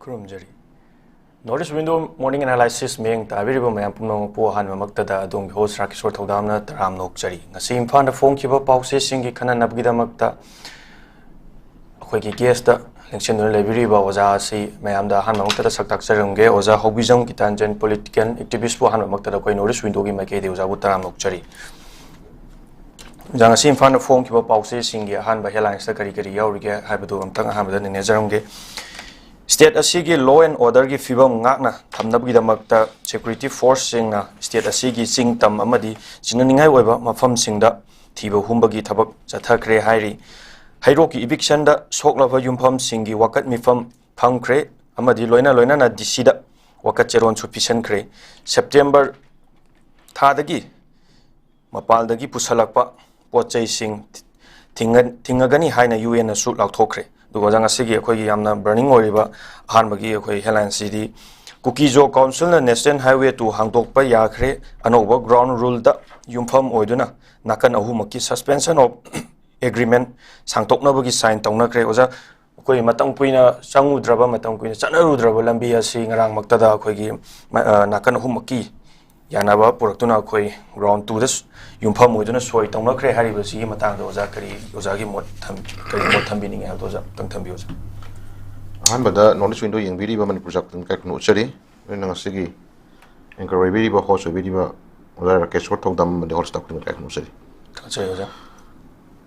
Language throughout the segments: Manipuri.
Kurumjari. Notice window morning analysis meng tabiriba mayam pumno po han mamaktada adong host Rakishwar Thodamna taram nokjari. Ngasi imphal da phone kiba pause singi khana nabgidamakta akhoi guest da election library ba oza si mayam da han mamaktada saktak sarungge oza hobijam kitanjan political activist po han mamaktada koi notice window gi make de oza bu taram nokjari. Jang si imphal da phone kiba pause singi han ba headlines da kari kari yaurige haibadu amtang han da ne jarungge. State asigi law and order gi fibam ngakna thamnabgi damakta security force singna state asigi singtam amadi sinaningai oiba mafam singda thiba humbagi thabak chathakre hairi hairo ki eviction da soklaba yumpham singi wakat mifam phangkre amadi loina na dc da wakat cheron sufficient kre September thadagi mapaldagi pusalakpa pochai sing thingagani haina UN na su lakthokre Dugajang asigi akhoi yamna burning oriba ahanbagi akhoi headline city Kukijo Council na National Highway to hangtokpa yakhre anoba ground rule da yumpham oiduna nakan ahumaki suspension of agreement sangtoknabagi sign tawnakre oja akhoi matang puina changudraba matang puina chanarudraba lambi asi ngarang maktada akhoi gi nakan ahumaki yanaba puraktuna akhoi ground 2 da yumpham oiduna soi tawnakre haribasi matangda oja kari oja gi mot thambini ngal oja tang thambi oja Hanbada knowledge window yang biri ba Manipur jak tun kak no chari nang sigi anchor biri ba host biri ba oda Rakeshwar Thodam de host tak tun kak no chari chai oja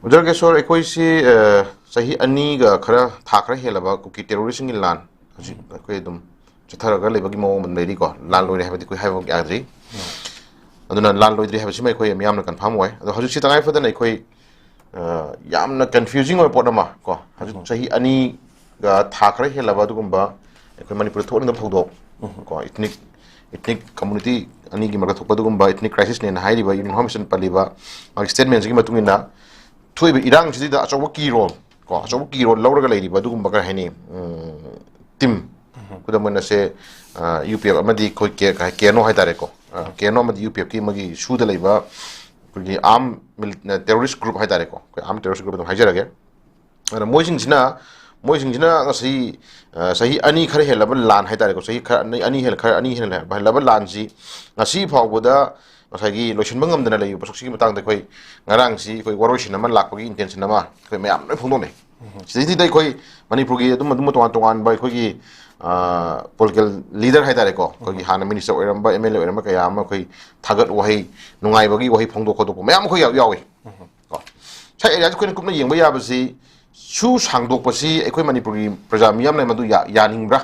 oda Rakeshwar ekoi si sahi ani ga khara thakra helaba kuki terrorism in lan haji koi dum chathara ga lebagi mo man meri ko lan loi habati koi haibo yadri aduna lan loi dri habasi mai koi miam na confirm wai ado haju si tangai fada nei koi yamna confusing oi podama ko haju sahi ani ga thakra helaba dugumba ekoi Manipur thon ngam phogdo ko ethnic community ani gi marga thokpa dugumba ethnic crisis ne hai riba information paliba mag statement gi matungina thuiba irang sidi da achobo ki role ko achobo ki role lawraga leiriba dugumba ka haini team kudamana se UPF amadi koi ke no hai tare ko ke no amadi UPF ki magi suda leiba kugi arm terrorist group hai tare ko arm terrorist group dum hajarage ana moising jina ngasi sahi ani khare helaba lan hai tare ko sahi ani hel ba helaba lan ji ngasi phawboda ngasagi lotion bangam dana lei pasok matang da koi ngarang si koi waroshin man lakpagi intention nama koi mayam noi phongdone sidi dai koi Manipur gi dum tongan bai koi gi political leader hai tare ko koi hana minister oiramba MLA oiramba kaya ma koi thagat wahi nungai bagi wahi phongdo khodok mayam koi yawi ko sai area koi kupna yengba ya basi su sangdok pasi ekoi Manipur gi praja miyam nai madu yaningbra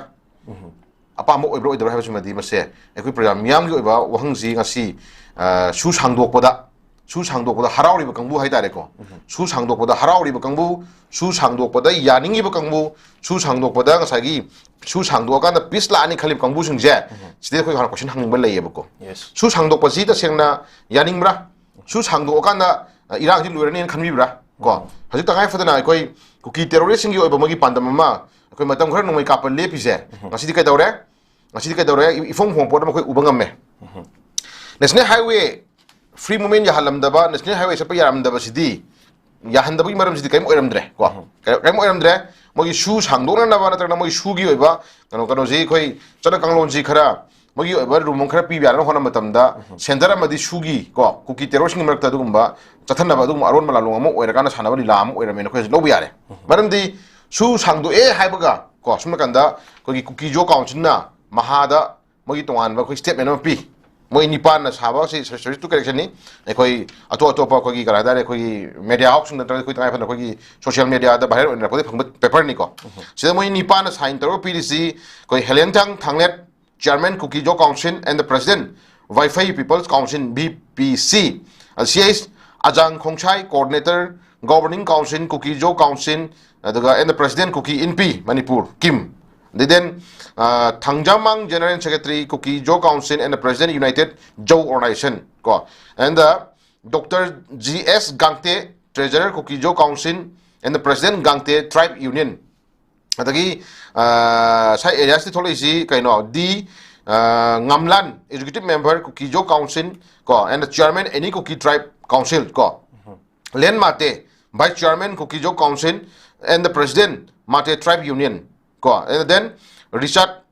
apa mo oibro oidra habasi madi mase ekoi praja miyam gi oiba wahangji ngasi su sangdok pada harauri ba kangbu hai tare ko su sangdok pada harauri ba kangbu su sangdok pada yaningi ba kangbu su sangdok pada ngasagi su sangdok kan peace la ani khalip kangbu singje side khoi question hangning ba lei ba ko su sangdok pasi ta sengna yaningbra su sangdok kan da irang ji luirani khanbi bra ko haju tangai fadana koi kuki terrorist gi oiba magi pandam ma koi matam khar nomai kapal le pise ngasi kai daure ifong hong pod ma koi ubangam me National Highway free movement ya halamdaba National Highway sapa yaramdaba sidi ya handaba maram sidi kaim oiramdre ko kaim oiramdre mogi shoe sangdona na bana tana mogi shoe gi oiba kano ji khoi chana kanglon ji khara mogi oiba rumong khara pi biara hona matamda sendara madi shoe gi ko kuki terrorist ngi marakta dugumba chathana ba dugum aron malalung amo oiragana sanaba lam oirame no khoi lobi yare maramdi shoe sangdo haibaga ko sumakanda kogi kuki jo council na mahada mogi tongan ba khoi statement no pi moi nipan na saba si service to correction ni ekoi ato pa ko gi kara dare ko gi media option da ko tangai phana ko gi social media da bahar na ko phang paper ni ko sida moi nipan na sign taro PDC ko Helen Thanglet chairman Kuki Jo Council and the president Wi-Fi People's Council BPC CIS Ajang Khongchai coordinator governing council Kuki Jo Council and the president Kuki NP Manipur Kim. Then Thangjamang General Secretary Kuki Jo Council and the President United Jo Organization and Dr. GS Gangte Treasurer Kuki Jo Council and the President Gangte Tribe Union. Adagi sai area sti thole si kaino di Ngamlan Executive Member Kuki Jo Council and the Chairman any Kuki Tribe Council Len Mate Vice Chairman Kuki Jo Council and the President Mate Tribe Union ko and then Richard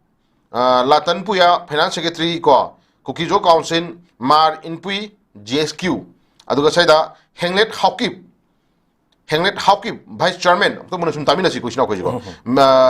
Latan Puya Finance Secretary ko Kukijo Council Mar Inpui GSQ aduga saida Henglet Hawkip Vice Chairman to muna sum tamina si kuisna ko jigo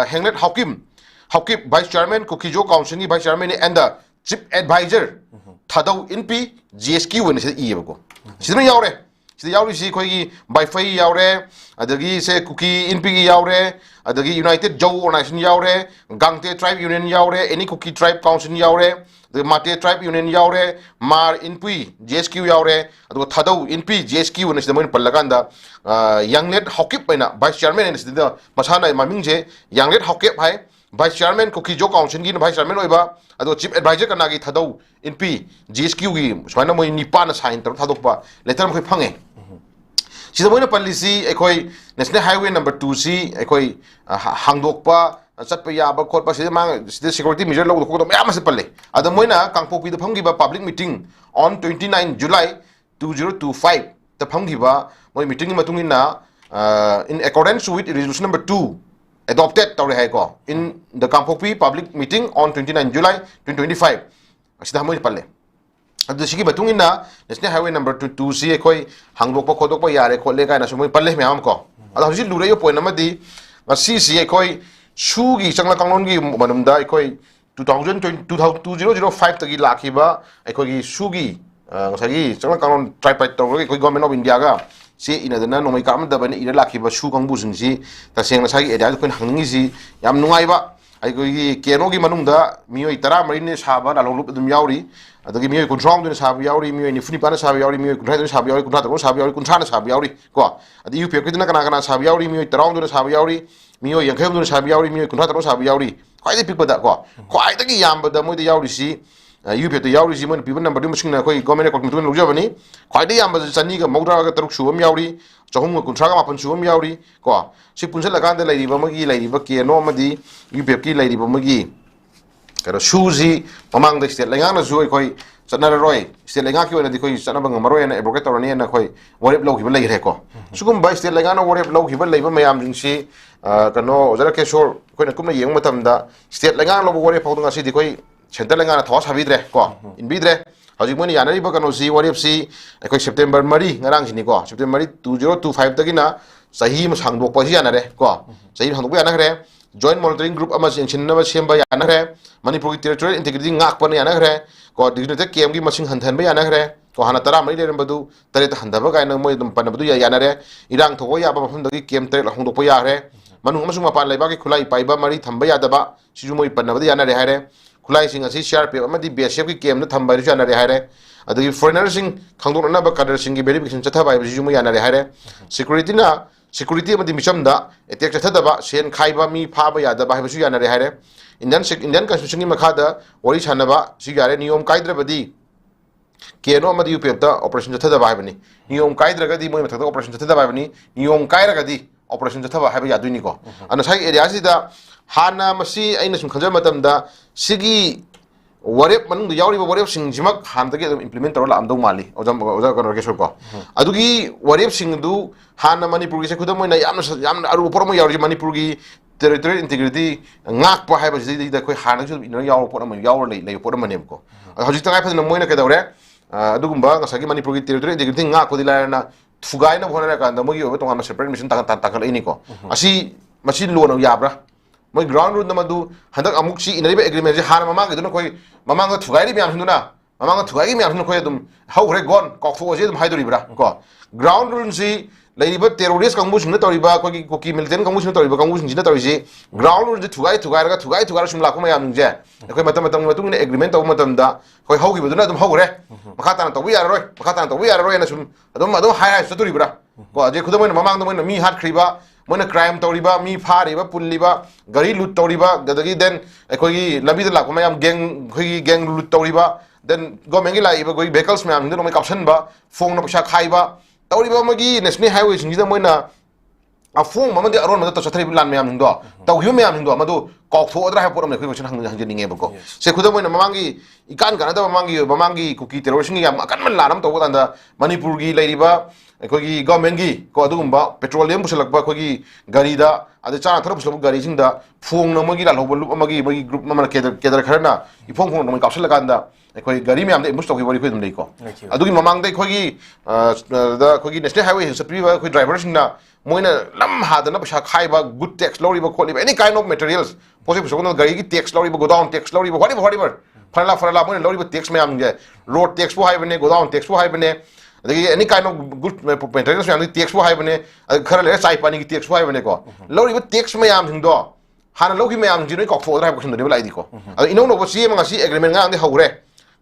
Henglet Hawkip Vice Chairman Kukijo Council ni Vice Chairman and the Chief Advisor Thadau Inpi GSQ when is e ko sidna yaure sida yauri si khoi Wi-Fi yaure adagi se Kuki Inpi yaure adagi United Joe Organization yaure Gangte Tribe Union yaure any Kuki Tribe Council yaure the Mate Tribe Union yaure Mar Inpui GSQ yaure adu Thadau Inpi GSQ when is the moin palaganda Younglet Hawkip na Vice Chairman and the masana mamingje Younglet Hawkip hai Vice Chairman Kukijo Council gi Vice Chairman oiba adu Chief Advisor kanagi Thadau Inpi GSQ gi swana moi nipana sign tar thadokpa letter mo phange sida moina policy ekoi National Highway number 2 si ekoi hangdokpa chatpa yaba khotpa sida mang sida security measure lo ko mayam se palle ada moina kangpopi da phamgi ba public meeting on 29 July 2025 the phamgi ba moi meeting matung na in accordance with resolution number 2 adopted tawre hai ko in the kangpopi public meeting on 29 July 2025 sida moi palle adu sigi batung na National Highway number 2 si ekoi hangdokpa khodokpa yare kholle kai na sumoi palle myam ko ada hoji lure yo point amadi ngasi si ekoi sugi changla kanglon gi manumda ekoi 2005 tagi lakhiba ekoi gi sugi ngasagi changla kanglon tripartite tawre ekoi government of India ga si inadana nomai kam da bani ira lakhiba su kangbu singsi taseng ngasagi area ko hangni si yam nungai ba ekoi gi keno gi manumda mioi 10 marin saba dalong dum yauri adagi mioi kuntrong dun sabi yauri mioi ni funi pana sabi yauri mioi kunthai dun sabi yauri kunthai dun sabi yauri kunthana sabi yauri ko adi UP ko dun kana sabi yauri mioi 10 dun sabi yauri mioi yankhai dun sabi yauri mioi kunthai dun sabi yauri khwai de pikpa da ko khwai da gi yamba da moi de yauri si UP to yauri si mon people number dum sing na koi government ko mitun lugja bani khwai de yamba chani ga mawdra ga taruk suam yauri chahum ga kunthra ga mapan suam yauri ko si punsal la kan de lai ba magi lai ba ke no madi UP ki lai ba magi karo shuzi pamang de state lenga na zui koi chana roi state lenga ki ona di koi chana bang maroi na advocate torani na koi warep lo ki ba lai re ko sugum ba state lenga na warep lo ki ba lai ba mayam jing si kano jara ke shor koi na kumna yeng matam da state lenga lo warep pau nga si di koi center lenga na thos habidre ko in bidre hajik moni yana ri ba kano si warep si koi September mari ngarang sini ko September mari 2025 tagina sahi ma sangdok pa si yana re ko sahi sangdok yana re Joint Monitoring Group ama chinna semba yana re Manipur territorial integrity ngak pa yana re ko dignity kem gi masing hantan ba yana re ko hana tara mai le badu tare ta handa ba ga na moi dum pan badu yana re irang thogo ya ba phum dagi kem tare la hong do pa ya re manu masung ma pan lai ba gi khulai pai ba mari thamba ya da ba siju moi pan badu yana re ha re khulai sing asi CRP ama di BSF gi kem na thamba ri yana re ha re adagi foreigner sing khangdok na ba kadar sing gi verification chatha ba siju moi yana re ha re security amadi michamda attack chathadaba sen khaiba mi phaba yadaba haibasu yana re haire Indian constitution gi makhada wari chanaba si yare niyom kaidrabadi keno amadi upepta operation chathadaba haibani niyom kaidragadi moi mathakta operation chathadaba haibani niyom kairagadi operation chathaba haiba yaduini ko ana sai area sida hana masi aina sum khanjar matamda sigi warep manung yauri ba warep sing jimak han tagi implement tor la amdo mali oja kan rekesor ko adugi warep sing du han Manipur gi se khudam moina yam aru por mo yauri Manipur gi territorial integrity ngak pa haiba ji da koi han ju ino yaur por mo yaur le por mo nem ko hajik tangai phadna moina ke dawre adugumba ngasagi Manipur gi territorial integrity ngak ko dilana na thugai na bhona ka da mo gi to ngam separate mission ta kan ini ko asi machine lo no yabra moi ground root namadu handak amuk si inariba agreement je har mamang geduna koi mamang thugai ri myam hunduna mamang thugai gi myam hun koi dum haure gon kok tho je dum haidori bra ko ground rule si lairiba terrorist kangbu sing na toriba koi ki militant kangbu sing toriba kangbu sing jina tori si ground rule je thugai ra sum la ko mayam je koi matam matung ne agreement taw matam da koi hau gi beduna dum haure makha tan taw ya roi na sum adum hai satori bra ko je khudam mamang dum mi hat khriba Mona crime toriba mi phariba pulliba gari loot toriba gadagi then ekoi labi da lakma yam gang loot toriba then government gi laiba goi vehicles me am no me caption ba phone na paisa khaiba toriba magi national highway sing da moina ꯑꯐꯣꯡ ꯑꯃꯗꯤ ꯑꯔꯣꯟꯕꯗ ꯆꯠꯊꯔꯤꯕ ꯂꯥꯟ ꯃꯌꯥꯝꯁꯤꯡꯗꯣ ꯇꯧꯈꯤꯕ ꯃꯌꯥꯝꯁꯤꯡꯗꯣ ꯃꯗꯨ ꯀꯥꯎꯊꯣꯛꯑꯗ꯭ꯔꯥ ꯍꯥꯏꯕ ꯄꯣꯠ ꯑꯃ ꯑꯩꯈꯣꯏ ꯀꯣꯏꯁꯟ ꯍꯪꯖꯅꯤꯡꯉꯦꯕꯀꯣ ꯁꯦ ꯈꯨꯗꯝ ꯑꯣꯏꯅ ꯃꯃꯥꯡꯒꯤ ꯏꯀꯥꯟ ꯀꯥꯟꯅꯗꯕ ꯃꯃꯥꯡꯒꯤ ꯀꯨꯀꯤ ꯇꯦꯔꯣꯔꯤꯁꯤꯡꯒꯤ ꯌꯥꯝ ꯑꯀꯟꯕ ꯂꯥꯟ ꯑꯃ ꯇꯧꯕ ꯀꯥꯟꯗ ꯃꯅꯤꯄꯨꯔꯒꯤ ꯂꯩꯔꯤꯕ ꯑꯩꯈꯣꯏꯒꯤ ꯒꯚꯔꯟꯃꯦꯟꯠꯒꯤ ꯀꯣ ꯑꯗꯨꯒꯨꯝꯕ ꯄꯦꯇ꯭ꯔꯣꯂꯤꯌꯝ ꯄꯨꯁꯤꯜꯂꯛꯄ ꯑꯩꯈꯣꯏꯒꯤ ꯒꯥꯔꯤꯗ ꯑꯗꯩ ꯆꯥꯅ ꯊꯛꯅ ꯄꯨꯁꯤꯜꯂꯛꯄ ꯒꯥꯔꯤꯁꯤꯡꯗ ꯐꯣꯡꯅ ꯃꯣꯏꯒꯤ ꯂꯥꯜꯍꯧꯕ ꯂꯨꯞ ꯑꯃꯒꯤ ꯃꯣꯏꯒꯤ ꯒ꯭ꯔꯨꯞ ꯑꯃꯅ ꯀꯦꯗꯔ ꯈꯔꯅ ꯏꯐꯣꯡ ꯐꯣꯡꯅ ꯃꯣꯏ ꯀꯥꯞꯁꯤꯜꯂꯀꯥꯟꯗ ꯑꯩꯈꯣꯏ ꯒꯥꯔꯤ ꯃꯌꯥꯝꯗ ꯑꯦꯝꯕꯨꯁ ꯇꯧꯈꯤꯕ ꯋꯥꯔꯤ ꯑꯩꯈꯣꯏ ꯑꯗꯨꯝ ꯂꯩꯀꯣ ꯑꯗꯨꯒꯤ ꯃꯃꯥꯡꯗ ꯑꯩꯈꯣꯏꯒꯤ ꯅꯦꯁꯅꯦꯜ ꯍꯥꯏꯋꯦ ꯆꯠꯄꯤꯕ ꯑꯩꯈꯣꯏ ꯗ꯭ꯔꯥꯏꯚꯔꯁꯤꯡꯅ ꯃꯣꯏꯅ ꯂꯝ ꯍꯥꯗꯅ ꯄꯩꯁꯥ ꯈꯥꯏꯕ ꯒꯨꯗ ꯇꯦꯛꯁ ꯂꯧꯔꯤꯕ ꯈꯣꯠꯂꯤꯕ ꯑꯦꯅꯤ ꯀꯥꯏꯟ ꯑꯣꯐ ꯃꯦꯇꯔꯤꯌꯦꯜꯁ ꯄꯣꯠꯆꯩ ꯄꯨꯊꯣꯛꯅꯕ ꯒꯥꯔꯤꯒꯤ ꯇꯦꯛꯁ ꯂꯧꯔꯤꯕ ꯒꯣꯗꯥꯎꯟ ꯇꯦꯛꯁ ꯂꯧꯔꯤꯕ ꯋꯥꯠꯏꯕ ꯐꯔꯂꯥ ꯃꯣꯏꯅ ꯂꯧꯔꯤꯕ ꯇꯦꯛꯁ ꯃꯌꯥꯝꯁꯦ ꯔꯣꯗ ꯇꯦꯛꯁꯄꯨ ꯍꯥꯏꯕꯅꯦ ꯒꯣꯗꯥꯎꯟ ꯇꯦꯛꯁꯄꯨ ꯍꯥꯏꯕꯅꯦ ꯑꯗꯒꯤ ꯑꯦꯅꯤ ꯀꯥꯏꯟ ꯑꯣꯐ ꯒꯨꯗ ꯃꯦꯇꯔꯤꯌꯦꯜꯁ ꯃꯌꯥꯝꯒꯤ ꯇꯦꯛꯁꯄꯨ ꯍꯥꯏꯕꯅꯦ ꯑꯗ ꯈꯔ ꯂꯩꯔ ꯆꯥꯏ ꯄꯥꯅꯤꯒꯤ ꯇꯦꯛꯁꯄꯨ ꯍꯥꯏꯕꯅꯦꯀꯣ ꯂꯧꯔꯤꯕ ꯇꯦꯛꯁ ꯃꯌꯥꯝꯁꯤꯡꯗꯣ ꯍꯥꯟꯅ ꯂꯧꯈꯤꯕ ꯃꯌꯥꯝꯁꯤꯡꯁꯤ ꯅꯣꯏ ꯀꯥꯎꯊꯣꯛꯑꯗ꯭ꯔꯥ ꯍꯥꯏꯕ ꯀꯣꯏꯁꯟꯗꯨꯅꯦꯕ ꯂꯥꯛꯏꯗꯤꯀꯣ ꯑꯗꯣ ꯏꯅꯧ ꯅꯧꯕ ꯆꯦ ꯑꯃ ꯉꯁꯤ ꯑꯦꯒ꯭ꯔꯤꯃꯦꯟ ꯉꯔꯥꯡꯗꯤ ꯍꯧꯔꯦ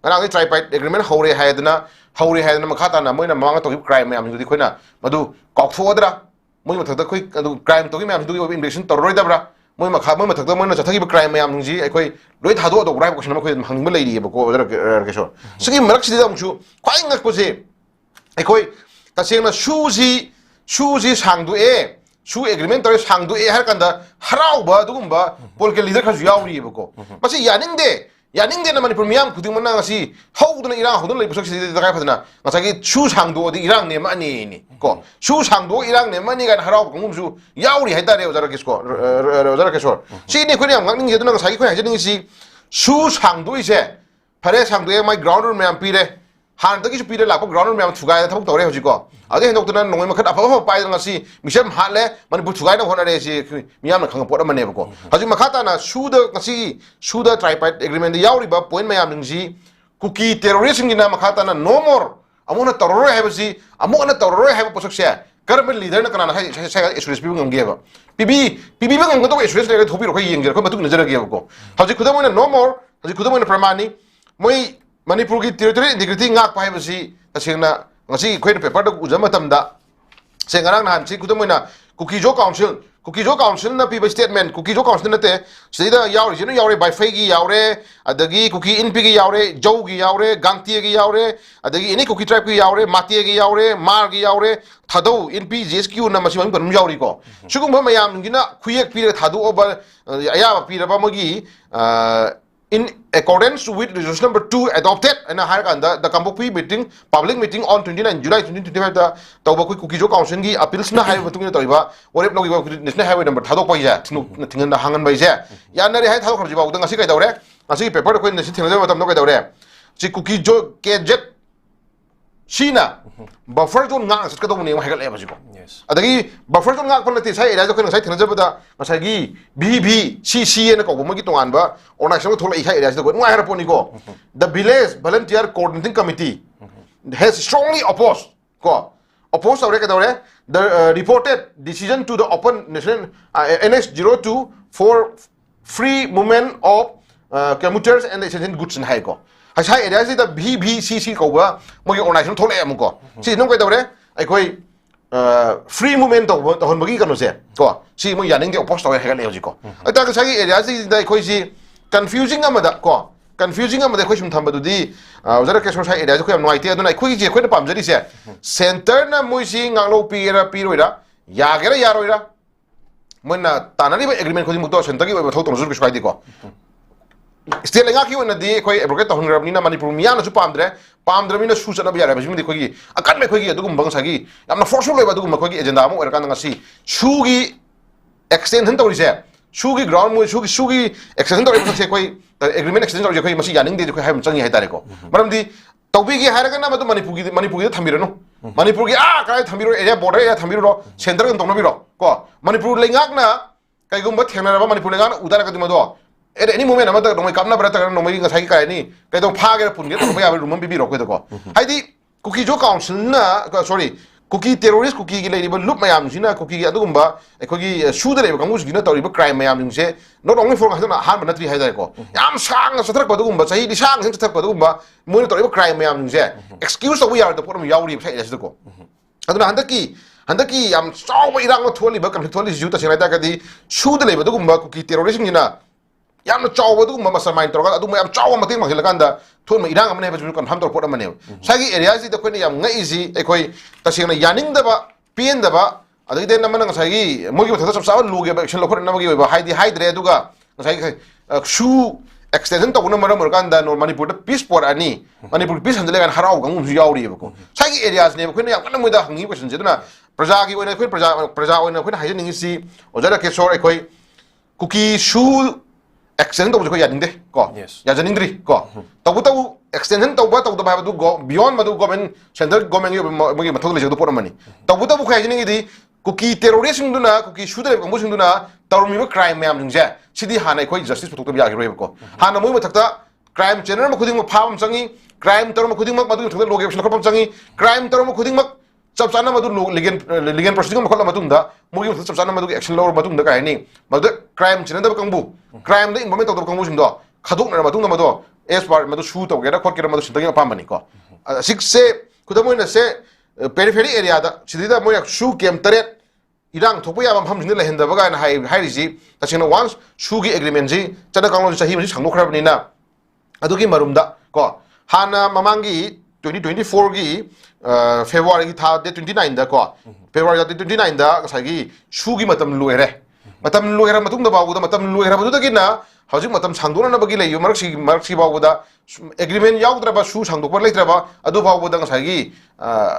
ꯉꯔꯥꯡꯗꯤ ꯇ꯭ꯔꯥꯏꯄꯥꯏꯠ ꯑꯦꯒ꯭ꯔꯤꯃꯦꯟ ꯍꯧꯔꯦ ꯍꯥꯏꯗꯅ ꯃꯈꯥ ꯇꯥꯅ ꯃꯣꯏꯅ ꯃꯃꯥꯡꯗ ꯇꯧꯈꯤꯕ ꯀ꯭ꯔꯥꯏꯝ ꯃꯌꯥꯝꯁꯤꯡꯗꯨꯗꯤ ꯑꯩꯈꯣꯏꯅ ꯃꯗꯨ ꯀꯥꯎꯊꯣꯛꯑꯗ꯭ꯔꯥ ꯃꯣꯏ ꯃꯊꯛꯇ ꯑꯩꯈꯣꯏ ꯑꯗꯨ ꯀ꯭ꯔꯥꯏꯝ ꯇꯧꯈꯤꯕ ꯃꯌꯥꯝꯁꯤꯡꯗꯨꯒꯤ ꯑꯣꯏꯕ ꯏꯟꯚꯦꯁꯇꯤꯒꯦꯁꯟ ꯇꯧꯔꯔꯣꯏꯗꯕ꯭ꯔꯥ ꯃꯣꯏ ꯃꯊꯛꯇ ꯃꯣꯏꯅ ꯆꯠꯊꯈꯤꯕ ꯀ꯭ꯔꯥꯏꯝ ꯃꯌꯥꯝꯁꯤꯡꯁꯤ ꯑꯩꯈꯣꯏ ꯂꯣꯏ ꯊꯥꯗꯣꯛꯑꯗꯧꯕ꯭ꯔꯥ ꯍꯥꯏꯕ ꯀꯣꯏꯁꯟ ꯑꯃ ꯑꯩꯈꯣꯏ ꯑꯗꯨꯝ ꯍꯪꯅꯤꯡꯕ ꯂꯩꯔꯤꯑꯕꯀꯣ ꯑꯣꯖꯥ ꯀꯦꯁꯣꯔ ꯁꯤꯒꯤ ꯃꯔꯛꯁꯤꯗ ꯑꯃꯨꯛꯁꯨ ꯈ꯭ꯋꯥꯏ ꯉꯛꯄꯁꯦ ꯑꯩꯈꯣꯏ ꯇꯁꯦꯡꯅ ꯁꯨꯁꯤ ꯁꯥꯡꯗꯣꯛꯑꯦ ꯁꯨ ꯑꯦꯒ꯭ꯔꯤꯃꯦꯟ ꯇꯧꯔꯦ ꯁꯥꯡꯗꯣꯛꯑꯦ ꯍꯥꯏꯔ ꯀꯥꯟꯗ ꯍꯔꯥꯎꯕ ꯑꯗꯨꯒꯨꯝꯕ ꯄꯣꯂꯤꯇꯤꯀꯦꯜ ꯂꯤꯗꯔ ꯈꯔꯁꯨ ꯌꯥꯎꯔꯤꯑꯕꯀꯣ ꯃꯁꯤ ꯌꯥꯅꯤꯡꯗꯦꯅ ꯃꯅꯤꯄꯨꯔ ꯃꯤꯌꯥꯝ ꯈꯨꯗꯤꯡꯃꯛꯅ ꯉꯁꯤ ꯍꯧꯗꯅ ꯏꯔꯥꯡ ꯍꯧꯗꯅ ꯂꯩꯕ ꯁꯛꯁꯤꯗꯤ ꯇꯉꯥꯏ ꯐꯗꯅ ꯉꯁꯥꯏꯒꯤ ꯁꯨ ꯁꯥꯡꯗꯣꯛꯑꯗꯤ ꯏꯔꯥꯡ ꯅꯦꯝꯃꯛꯑꯅꯤ ꯀꯣ ꯁꯨ ꯁꯥꯡꯗꯣꯛ ꯏꯔꯥꯡ ꯅꯦꯝꯃꯛꯑꯅꯤ ꯀꯥꯏꯅ ꯍꯔꯥꯎꯕ ꯀꯥꯡꯕꯨꯁꯨ ꯌꯥꯎꯔꯤ ꯍꯥꯏꯇꯥꯔꯦ ꯑꯣꯖꯥ ꯔꯥꯀꯦꯁꯣꯔ ꯁꯤꯅꯤ ꯑꯩꯈꯣꯏꯅ ꯌꯥꯝ ꯉꯛꯅꯤꯡꯉꯤ ꯑꯗꯨꯅ ꯉꯁꯥꯏꯒꯤ ꯑꯩꯈꯣꯏꯅ ꯍꯥꯏꯖꯅꯤꯡꯉꯤꯁꯤ ꯁꯨ ꯁꯥꯡꯗꯣꯛꯏꯁꯦ ꯐꯔꯦ ꯁꯥꯡꯗꯣꯛꯑꯦ ꯃꯥꯏ ꯒ꯭ꯔꯥꯎꯟ ꯔꯨꯜ ꯃꯌꯥꯝ ꯄꯤꯔꯦ ꯍꯥꯟꯅꯗꯒꯤꯁꯨ ꯄꯤꯔꯦ ꯂꯥꯛꯄ ꯒ꯭ꯔꯥꯎꯟ ꯔꯨꯜ ꯃꯌꯥꯝ ꯊꯨꯒꯥꯏꯗꯅ ꯊꯕꯛ ꯇꯧꯔꯦ ꯍꯧꯖꯤꯛꯀꯣ ꯑꯗꯩ ꯍꯦꯟꯗꯣꯛꯇꯅ ꯅꯣꯡꯃꯩ ꯃꯈꯠ ꯑꯐꯕ ꯄꯥꯏꯗꯅ ꯉꯁꯤ ꯃꯤꯁꯝ ꯍꯥꯠꯂꯦ ꯃꯅꯤꯄꯨꯔ ꯊꯨꯒꯥꯏꯅꯕ ꯍꯣꯠꯅꯔꯦ ꯁꯤ ꯃꯤꯌꯥꯝꯅ ꯈꯪꯕ ꯄꯣꯠ ꯑꯃꯅꯦꯕꯀꯣ ꯍꯧꯖꯤꯛ ꯃꯈꯥ ꯇꯥꯅ ꯁꯨꯗ ꯇ꯭ꯔꯥꯏꯄꯥꯏꯠ ꯑꯦꯒ꯭ꯔꯤꯃꯦꯟꯗ ꯌꯥꯎꯔꯤꯕ ꯄꯣꯏꯟ ꯃꯌꯥꯝꯁꯤꯡꯁꯤ ꯀꯨꯀꯤ ꯇꯦꯔꯣꯔꯤꯁꯁꯤꯡꯒꯤꯅ ꯃꯈꯥ ꯇꯥꯅ ꯅꯣ ꯃꯣꯔ ꯑꯃꯨꯛ ꯍꯟꯅ ꯇꯧꯔꯔꯣꯏ ꯍꯥꯏꯕꯁꯤ ꯑꯃꯨꯛ ꯍꯟꯅ ꯇꯧꯔꯔꯣꯏ ꯍꯥꯏꯕ ꯄꯣꯠꯁꯛꯁꯦ ꯀꯔꯝꯕ ꯂꯤꯗꯔꯅ ꯀꯅꯥꯅ ꯑꯦꯁꯨꯔꯦꯟꯁ ꯄꯤꯕ ꯉꯝꯒꯦꯕ ꯄꯤꯕꯤꯕ ꯉꯝꯒꯗꯧꯕ ꯑꯦꯁꯨꯔꯦꯟꯁ ꯂꯩꯔꯒ ꯊꯣꯛꯄꯤꯔꯣ ꯑꯩꯈꯣꯏ ꯌꯦꯡꯖꯔꯦ ꯑꯩꯈꯣꯏ ꯃꯇꯨꯡ ꯏꯟꯅꯖꯔꯒꯦꯕꯀꯣ ꯍꯧꯖꯤꯛ ꯈꯨꯗꯝ ꯑꯣꯏꯅ ꯅꯣ ꯃꯣꯔ ꯍꯧꯖꯤꯛ ꯈꯨꯗꯝ ꯑꯣꯏꯅ ꯄ꯭ꯔꯃꯥꯟꯅꯤ ꯃꯣꯏ ꯃꯅꯤꯄꯨꯔꯒꯤ ꯇꯦꯔꯤꯇꯣꯔꯤꯌꯦꯜ ꯏꯟꯇꯤꯒ꯭ꯔꯤꯇꯤ ꯉꯥꯛꯄ ꯍꯥꯏꯕꯁꯤ ꯇꯁꯦꯡꯅ ꯉꯁꯤ ꯑꯩꯈꯣꯏꯅ ꯄꯦꯄꯔꯗ ꯎꯖꯕ ꯃꯇꯝꯗ ꯁꯦ ꯉꯔꯥꯡ ꯅꯍꯥꯟ ꯁꯤ ꯈꯨꯗꯝ ꯑꯣꯏꯅ ꯀꯨꯀꯤꯖꯣ ꯀꯥꯎꯟꯁꯤꯜꯅ ꯄꯤꯕ ꯁ꯭ꯇꯦꯠꯃꯦꯟ ꯀꯨꯀꯤꯖꯣ ꯀꯥꯎꯟꯁꯤꯜ ꯅꯠꯇꯦ ꯁꯤꯗ ꯌꯥꯎꯔꯤꯁꯤꯅ ꯌꯥꯎꯔꯦ ꯕꯥꯏꯐꯩꯒꯤ ꯌꯥꯎꯔꯦ ꯑꯗꯒꯤ ꯀꯨꯀꯤ ꯏꯟꯄꯤꯒꯤ ꯌꯥꯎꯔꯦ ꯖꯧꯒꯤ ꯌꯥꯎꯔꯦ ꯒꯥꯡꯇꯤꯌꯥꯒꯤ ꯌꯥꯎꯔꯦ ꯑꯗꯒꯤ ꯑꯦꯅꯤ ꯀꯨꯀꯤ ꯇ꯭ꯔꯥꯏꯕꯀꯤ ꯌꯥꯎꯔꯦ ꯃꯥꯇꯦꯒꯤ ꯌꯥꯎꯔꯦ ꯃꯥꯔꯒꯤ ꯌꯥꯎꯔꯦ ꯊꯥꯗꯧ ꯏꯟꯄꯤ ꯖꯦꯁꯀꯤꯌꯨꯅ ꯃꯁꯤ ꯃꯃꯤꯡ ꯑꯗꯨꯝ ꯌꯥꯎꯔꯤꯀꯣ ꯁꯤꯒꯨꯝꯕ ꯃꯌꯥꯝꯁꯤꯅ ꯈꯨꯌꯦꯛ ꯄꯤꯔꯒ ꯊꯥꯗꯣꯛꯑꯕ ꯑꯌꯥꯕ ꯄꯤꯔꯕ ꯃꯣꯏꯒꯤ in accordance with resolution number 2 adopted and hairkanda the Kambokpi meeting public meeting on 29 July 2025 da tawba koi Kukijo council gi appeals na hai matung tawba orep logi national highway number thadok pai ja thingan hangan bai ja yanari hai thadok khorji ba udang asi kai dawre asi paper ko nasi thingna matam no kai dawre si Kukijo KZ China buffer zone nga sat ka do ne hai gal e ba jiko adagi buffer zone nga kon ti sai area ko sai thina jabada ngasai gi BBCC na ko mo gi tongan ba organization ko thola i sai area ko ngai har poni ko the village volunteer coordinating committee has strongly opposed already the reported decision to the open national NS02 for free movement of commuters and essential goods in hai ko hai area si the BBCC ko ba mo gi organization thola am ko si no kai dawre ai koi free movement to hon bagi kanu se ko si mo yaning de oppose to hai gal e ko ata ka sai area si dai koi si confusing amada ko confusing amada koi sum thamba dudi ozara ke so sai area ko yam noi te aduna koi je koi na pamjari se center na moi si nganglo piroira yagera yaroira mona tanari ba agreement ko mu to center gi ba thotong zur ko sai di ko state lenga ki wona di koi abrogate hon rabni na manipur miya na su pamdramina su chana ba yara ba jimi koi gi akan me koi gi adugum bang sagi yamna forceful leba adugum koi gi agenda mo era kan ngasi su gi extension to rise su gi ground mo su gi extension to rise koi agreement extension to koi masi yaning de koi haim changi hai tare ko maram di tawbi gi haira kan na manipur gi thamirano manipur gi kai thamiro area border area thamiro center kan tongno biro ko manipur lengak na kai gum ba thena ba manipur lengak na udara ka dimado at any moment amata no mai kamna brata no mai ngasai kai ni kai dong pha ge pun ge no mai aba rumam bibi ro ko ko haidi Kuki jo council na sorry Kuki terrorist Kuki gi lei ba loop mayam sina Kuki gi adugumba ekoi su de ba kamus gi na tori ba crime mayam se not only for hasana han ba natri haidai ko yam sang sa thak ba dugumba sahi di sang sa thak ba dugumba mo tori ba crime mayam se excuse we are the problem yauri sai da ko aduna handaki yam chaw ba irang tholi ba conflict tholi ju ta sinai ta ka di su de lei ba dugumba Kuki terrorist gi na yamna chawa du ma mastermind torga adu yam chawa mating ma hilakanda thon ma irang amane ba ju confirm tor pot amane sagi area si da khoi yam ngai si ekoi tasena yaning da ba pien da ba ꯑꯗꯒꯤꯗꯤ ꯅꯝꯕꯅ ꯉꯁꯥꯏꯒꯤ ꯃꯣꯏꯒꯤ ꯃꯊꯛꯇ ꯆꯞ ꯆꯥꯕ ꯂꯨꯒꯤ ꯑꯦꯛꯁꯟ ꯂꯧꯈꯠꯅꯕꯒꯤ ꯑꯣꯏꯕ ꯍꯥꯏꯗ꯭ꯔꯦ ꯑꯗꯨꯒ ꯉꯁꯥꯏꯒꯤ ꯁꯨ extension ꯇꯧꯕꯅ ꯃꯔꯝ ꯑꯣꯏꯔꯀꯥꯟꯗ ꯃꯅꯤꯄꯨꯔꯗ ꯄꯤꯁ ꯄꯣꯔꯛꯑꯅꯤ ꯃꯅꯤꯄꯨꯔ ꯄꯤꯁ ꯍꯟꯖꯤꯜꯂꯀꯥꯟꯗ ꯍꯔꯥꯎꯕ ꯀꯥꯡꯕꯨꯁꯨ ꯌꯥꯎꯔꯤꯑꯕꯀꯣ ꯁꯥꯏꯒꯤ ꯑꯦꯔꯤꯌꯥꯁꯅꯦꯕ ꯑꯩꯈꯣꯏꯅ ꯌꯥꯝ ꯀꯟꯅ ꯃꯣꯏꯗ ꯍꯪꯉꯤꯕ ꯀꯣꯏꯁꯟꯁꯦ ꯑꯗꯨꯅ ꯄ꯭ꯔꯖꯥꯒꯤ ꯑꯣꯏꯅ ꯑꯩꯈꯣꯏ ꯄ꯭ꯔꯖꯥ ꯑꯣꯏꯅ ꯑꯩꯈꯣꯏꯅ ꯍꯥꯏꯖꯅꯤꯡꯉꯤꯁꯤ ꯑꯣꯖꯥ ꯔꯥꯀꯦꯁꯣꯔ ꯑꯩꯈꯣꯏ ꯀꯨꯀꯤ ꯁꯨ extension ꯇꯧꯕꯁꯦ ꯑꯩꯈꯣꯏ ꯌꯥꯅꯤꯡꯗꯦ ꯀꯣ Yes. ꯌꯥꯖꯅꯤꯡꯗ꯭ꯔꯤ ꯀꯣ ꯇꯧꯕꯇꯕꯨ extension ꯇꯧꯕ ꯇꯧꯗꯕ ꯍꯥꯏꯕꯗꯨ ꯕꯤꯌꯣꯟ ꯃꯗꯨ ꯒꯣꯔꯃꯦꯟ ꯁꯦꯟꯇꯔ ꯒꯣꯔꯃꯦꯟꯒꯤ ꯃꯣꯏꯒꯤ ꯃꯊꯧ ꯂꯩꯖꯕ ꯄꯣꯠ ꯑꯃꯅꯤ ꯇꯧꯕꯇꯕꯨ ꯑꯩꯈꯣꯏ ꯍꯥꯏꯖꯅꯤꯡꯉꯤꯗꯤ ꯀꯨꯀꯤ ꯇꯦꯔꯣꯔꯤꯁꯁꯤꯡꯗꯨꯅ ꯀꯨꯀꯤ ꯁꯨꯗ ꯂꯩꯕ ꯀꯥꯡꯕꯨꯁꯤꯡꯗꯨꯅ ꯇꯧꯔꯝꯃꯤꯕ ꯀ꯭ꯔꯥꯏꯝ ꯃꯌꯥꯝꯁꯤꯡꯁꯦ ꯁꯤꯗꯤ ꯍꯥꯟꯅ ꯑꯩꯈꯣꯏ ꯖꯁꯇꯤꯁ ꯄꯨꯊꯣꯛꯇꯕ ꯌꯥꯈꯤꯔꯣꯏꯕꯀꯣ ꯍꯥꯟꯅ ꯃꯣꯏ ꯃꯊꯛꯇ क्राइम चेनल खुद फाब चंगी क्राइम तौर खुद लोकेशन खप चंगी क्राइम तौर खुद चप चाना लिगेन प्रोसीडिंग मखल मुगी चप चाना एक्शन लौर कहनी क्राइम चेनदब कंबू क्राइम इन्वॉल्व तौर कंबूसिंग खादों एस पार मधु सू तौगेरा खोटगेरा मधु सिंतगी अपामनी को सिक्से खुदम से पेरीफेरी एरिया मोय सू केम तरेट इरांग थोप याब मफमसिंग लेहनदबगा हाइरिसि तसेंना वांस सूगी एग्रीमेंट जी चना कांगलो चाही मसि सांगदोखराबनिना अदुगी मरुमदा को हाना ममांगी 2024 की फेब्रुआरी था डे 29 दा को फेब्रुआरी डे 29 दा गसागी सूगी मतम लोयरे मतुंग दा बावुदा मतम लोयरे बदुदगिना हौजिक मतम सांगदोननबगी लेयो मरक्सी बावुदा एग्रीमेंट याउद्रबा सू सांगदोपर लेत्रबा अदु बावुदा गसागी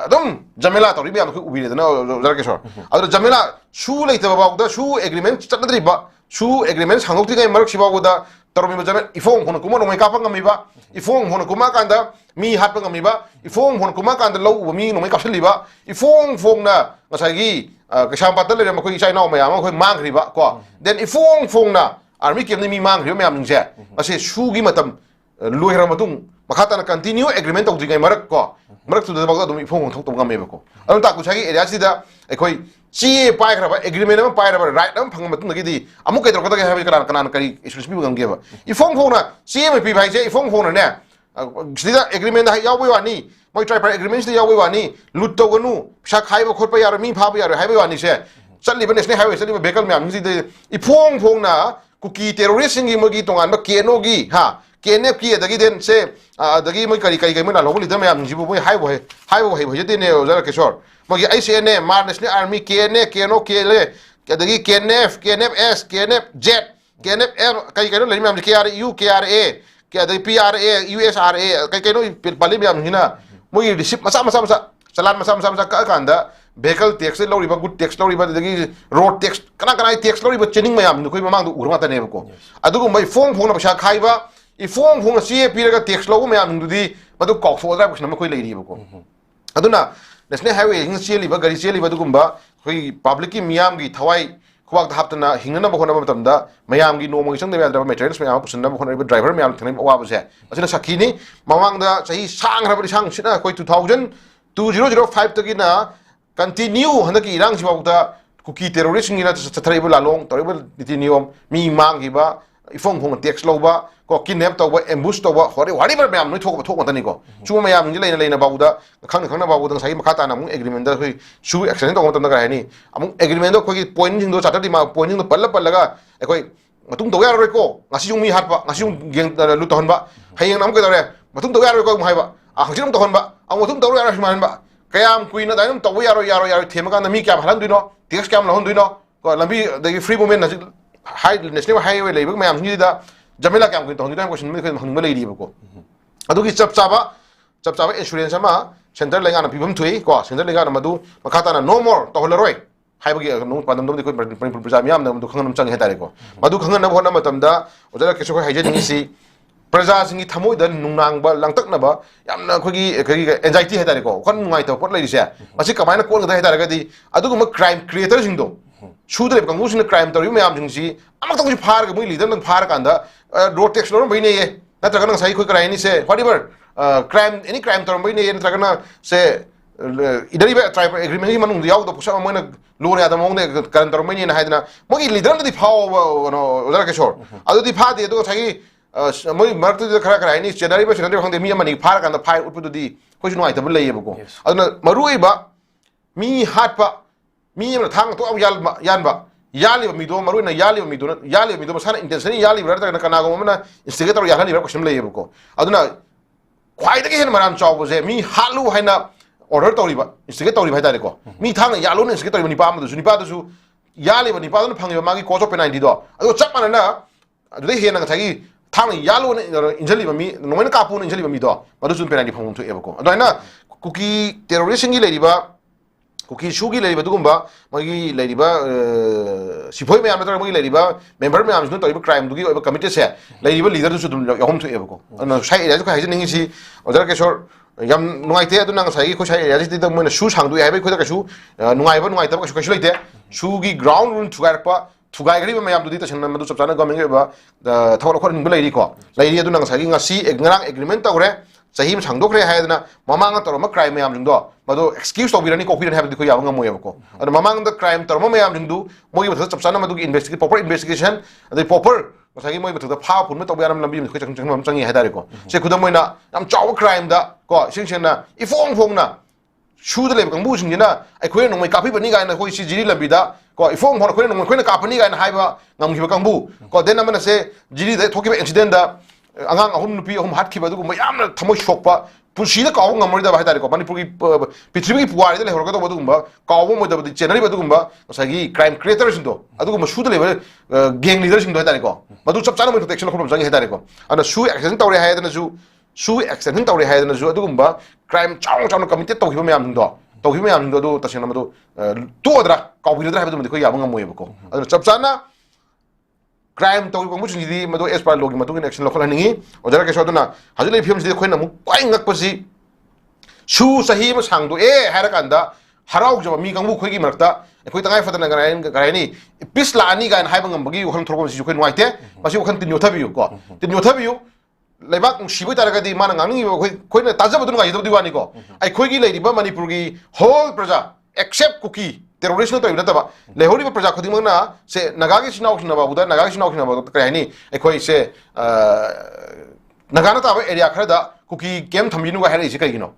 अदम जमेला तौरी बियाम खु उबिरेदना जरकेश्वर अदु जमेला सू लेतबा बावुदा सू एग्रीमेंट चतद्रिबा सू एग्रीमेंट सांगदोक्तिगाय मरक्सी बावुदा तौरमी जमे इफोंग होन कुमा नोंमै कापा ngamiba इफोंग होन कुमा कांदा मी हाटपा ngamiba इफोंग होन कुमा कांदा लौ मी नोंमै कापसलिबा इफोंग फोंगना ngसागी कैसामपात लेरे मखोय इचाइ नाव मयाम मखोय मांगरिबा को देन इफोंग फोंगना आर्मी केमनि मी मांगरिबा मयाम निंजे असे सुगी मतम लोयरा मतुंग मखाताना कंटिन्यू एग्रीमेंट तौद्रिगाय मरक को मरक तुदा बागदा दुम इफोंग होन थोक्तब ngamiba को अदुम ताकु छागी एरिया सिदा अखोय ची पाइग्रबा एग्रीमेंट अम पाइग्रबा राइट अम फंग मतुंग गिदी अमु कै तौरकदा हाबि कनान करी इशुस पि गंगेबा इफोंग फोंगना ची एम पि भाइजे इफोंग फोंगना ने सिदा एग्रीमेंट यावबै वानी मोय ट्राइबर एग्रीमेंट सिदा यावबै वानी लूट तौगनु फिसा खाइबा खोटबा यार मी फाबा यार हाइबै वानी से चलिबा नेशनल हाइवे चलिबा भेकल म्याम सिदा इफोंग फोंगना कुकी टेररिस्ट सिंगी मोगी तोंगान केनोगी हा केनेप की अदगी देन से अदगी मोय करी मोय लालो लिदर म्याम जिबु मोय हाइबो भजते ने जरा केशोर मोगी आईसीएनए मार नेशनल आर्मी केने केनो केले अदगी केनेफ एस केनेफ जेट केनेफ एम कई लेरि म्याम केआरयू केआरए के अदगी पीआरए यूएसआरए कई पाली म्याम हिना मोगी रिसिप्ट मसा चलान मसा का कांदा vehicle tax loriba good tax loriba dagi road tax kana tax loriba chening mayam nukoi mamang du urma tane ko adugu mai phone na pasa khaiba I phone si piraga tax lo mayam dudi madu kok fo drive kusna koi leiri ko aduna national highway hing cheliba gari cheliba dugumba koi public ki miyam gi thawai khwak haptana hingna ba khona ba tamda mayam gi nomo isang de dra materials mayam pusna ba khona driver mayam thane wa ba se asina sakhini mamang da sahi sang ra ba sang sina koi 2005 tagina continue handaki irang sibauta kuki terrorist ngira chathariba lalong toriba nitiniom mi mangiba ifong hong tax loba ko kidnap tawba ambush tawba hore whatever mayam noi thok matani ko chu mayam ni leina bauda khangna bauda sai makha ta na mung agreement da khoi su action tawba tamda ka ni amung agreement do khoi point jing do chatati ma point jing do pallaga khoi matung tawya roi ko ngasi jung mi hatba ngasi jung geng lu ton ba hayeng nam ka dare matung tawya roi ko mai ba a hangsim ton ba ang matung tawya roi man ba kayam kuina da nam tawu yaro themaga na mi kya halan duino tax kya lahon duino ko lambi the free movement na high national highway leibag mayam ni da jamila kya kuin ton duino question me hang ma leiri ko adu ki chap chaba insurance ama center lenga na pibam thui ko center lenga na madu makata na no more to holaroi haibagi no pandam dom ko prajam yam na madu khanganam chang he tare ko madu khangan na hona matam da ojara keso ko haije ni si प्रजा सिंगी थमोय द नुंगनांग बा लांगतकनबा यामना खोगी एंजाइटी हेतारे को खन नुंगाइ त पोट लैरिसे मसि कमायना कोन गदा हेतारे गदि अदुगुम क्राइम क्रिएटर सिंदो सुदरे कंगु सिन क्राइम तरि मयाम सिंसी अमक तंगु फार ग मुइ लीडर नंग फार कांदा रोड टैक्स लोर बइने ये नत्रगन सही खोय कराइनी say whatever crime any crime तर बइने ये नत्रगन से इदरि बे ट्राइब एग्रीमेंट की मनुंग याव द पुसा मोइना लोन यादा मोंग ने करन तर बइने ना हाइदना मोगी लीडर नदि फाव नो ओजरा केशोर अदुदि फा दे दो सही मोई मरत खरा है चेनरी खंदे मी अमनी फार कांदा फाइ उठपुदुदी कोइ नुआइ तब लेयेबको अदुना मरुइबा मी हाटपा मी अमना थांग तो यानबा यालिबा मिदो मरुइना यालिबा मिदो मसाना इंटेंशन यालिबा रता कनागो मना इंस्टिगेट तौर याहलिबा क्वेश्चन लेयेबको अदुना ख्वाइदगी हेन मरान चावबजे मी हालु हाइना order tawriba instigate tawriba hai tare ko mi thang ya lo instigate tawriba nipa ma du su ya le ba nipa do phang ma gi cause of penalty do ado chap mana na adu de he na thagi thang ya lo injali ba mi no men ka pu injali ba mi do ma du su penalty phang thu e ba ko ado na kuki terrorist ngi le ba kuki shu gi le ba du gumba ma gi le ba sipoi me am ta ma gi le ba member me am nu tawriba crime du gi ba committee se le ba leader du su dum yom thu e ba ko no sai ya ko ha jin ngi si ojara ke shor yam nungai te adu nang sai ko sai ya ji da mo na shu sang du ya ba ko da ka shu nungai ba ta ka shu leite shu gi ground run thugai pa thugai gari ba mayam du di ta shan ma du chap chana government ba thawla khor ning ba leiri ko leiri adu nang sai nga si ngarang agreement tawre sahi ma sang dokre hai na mamang ta ma crime mayam jing do ma do excuse to birani ko piran ha di ko ya nga mo ya ko adu mamang da crime tar ma mayam jing du mo gi ba chap chana ma du investigate proper investigation adu proper masagi moi betul pha pun to biaram lambi ko chang chang changi hadari ko se khudam moi na am chaw crime da ko sing sing na I phong na shu de le kang bu sing na ai khoi nong mai kapi bani ga na khoi si jiri lambi da ko I phong khoi nong khoi na kapani ga na hai ba ngam ki ba kang bu ko den na se jiri de thoki ba accident da angang ahum nupi ahum hat ki ba du mo yam na thamoi shok pa pusi da kaw ngamori da ba hadari ko manipur ki prithvi ki puari da le horga do ba du ba kaw mo da ba chenari ba du ba masagi crime creators do adu ko shu de le gang leader sing do hadari ko madu chap chana mo protection khom jangi hadari ko ana shu action tawre hai da na shu action tawre hai da na adu ba crime chang chang committed to hi ma yam do ta sing na madu to adra kaw bi da ha du ko ya ngam mo ko adu chap chana crime to ko much ni madu as par logi madu action lo khala ningi ojara ke shoduna hajule film si khoina mu kwai ngak pasi shu sahi ma sang do haira kanda harau jo mi kangbu khoi gi marta khoi tangai fatana garai ni pis la ani gan hai bangam bagi khon thorko si khoi nuaite masi khon tin yothabiu ko tin yothabiu leibak shiboi taraga di mana ngangi khoi na taja badun ga yidu diwani ko ai khoi gi leiri ba manipur gi whole praja except kuki terrorist no to ibna taba lehori ba praja khodi mangna se nagagi sinau khina ba buda nagagi sinau khina ba kai ni ai khoi se nagana ta ba area khara da kuki kem thaminu ga hai ri kai gino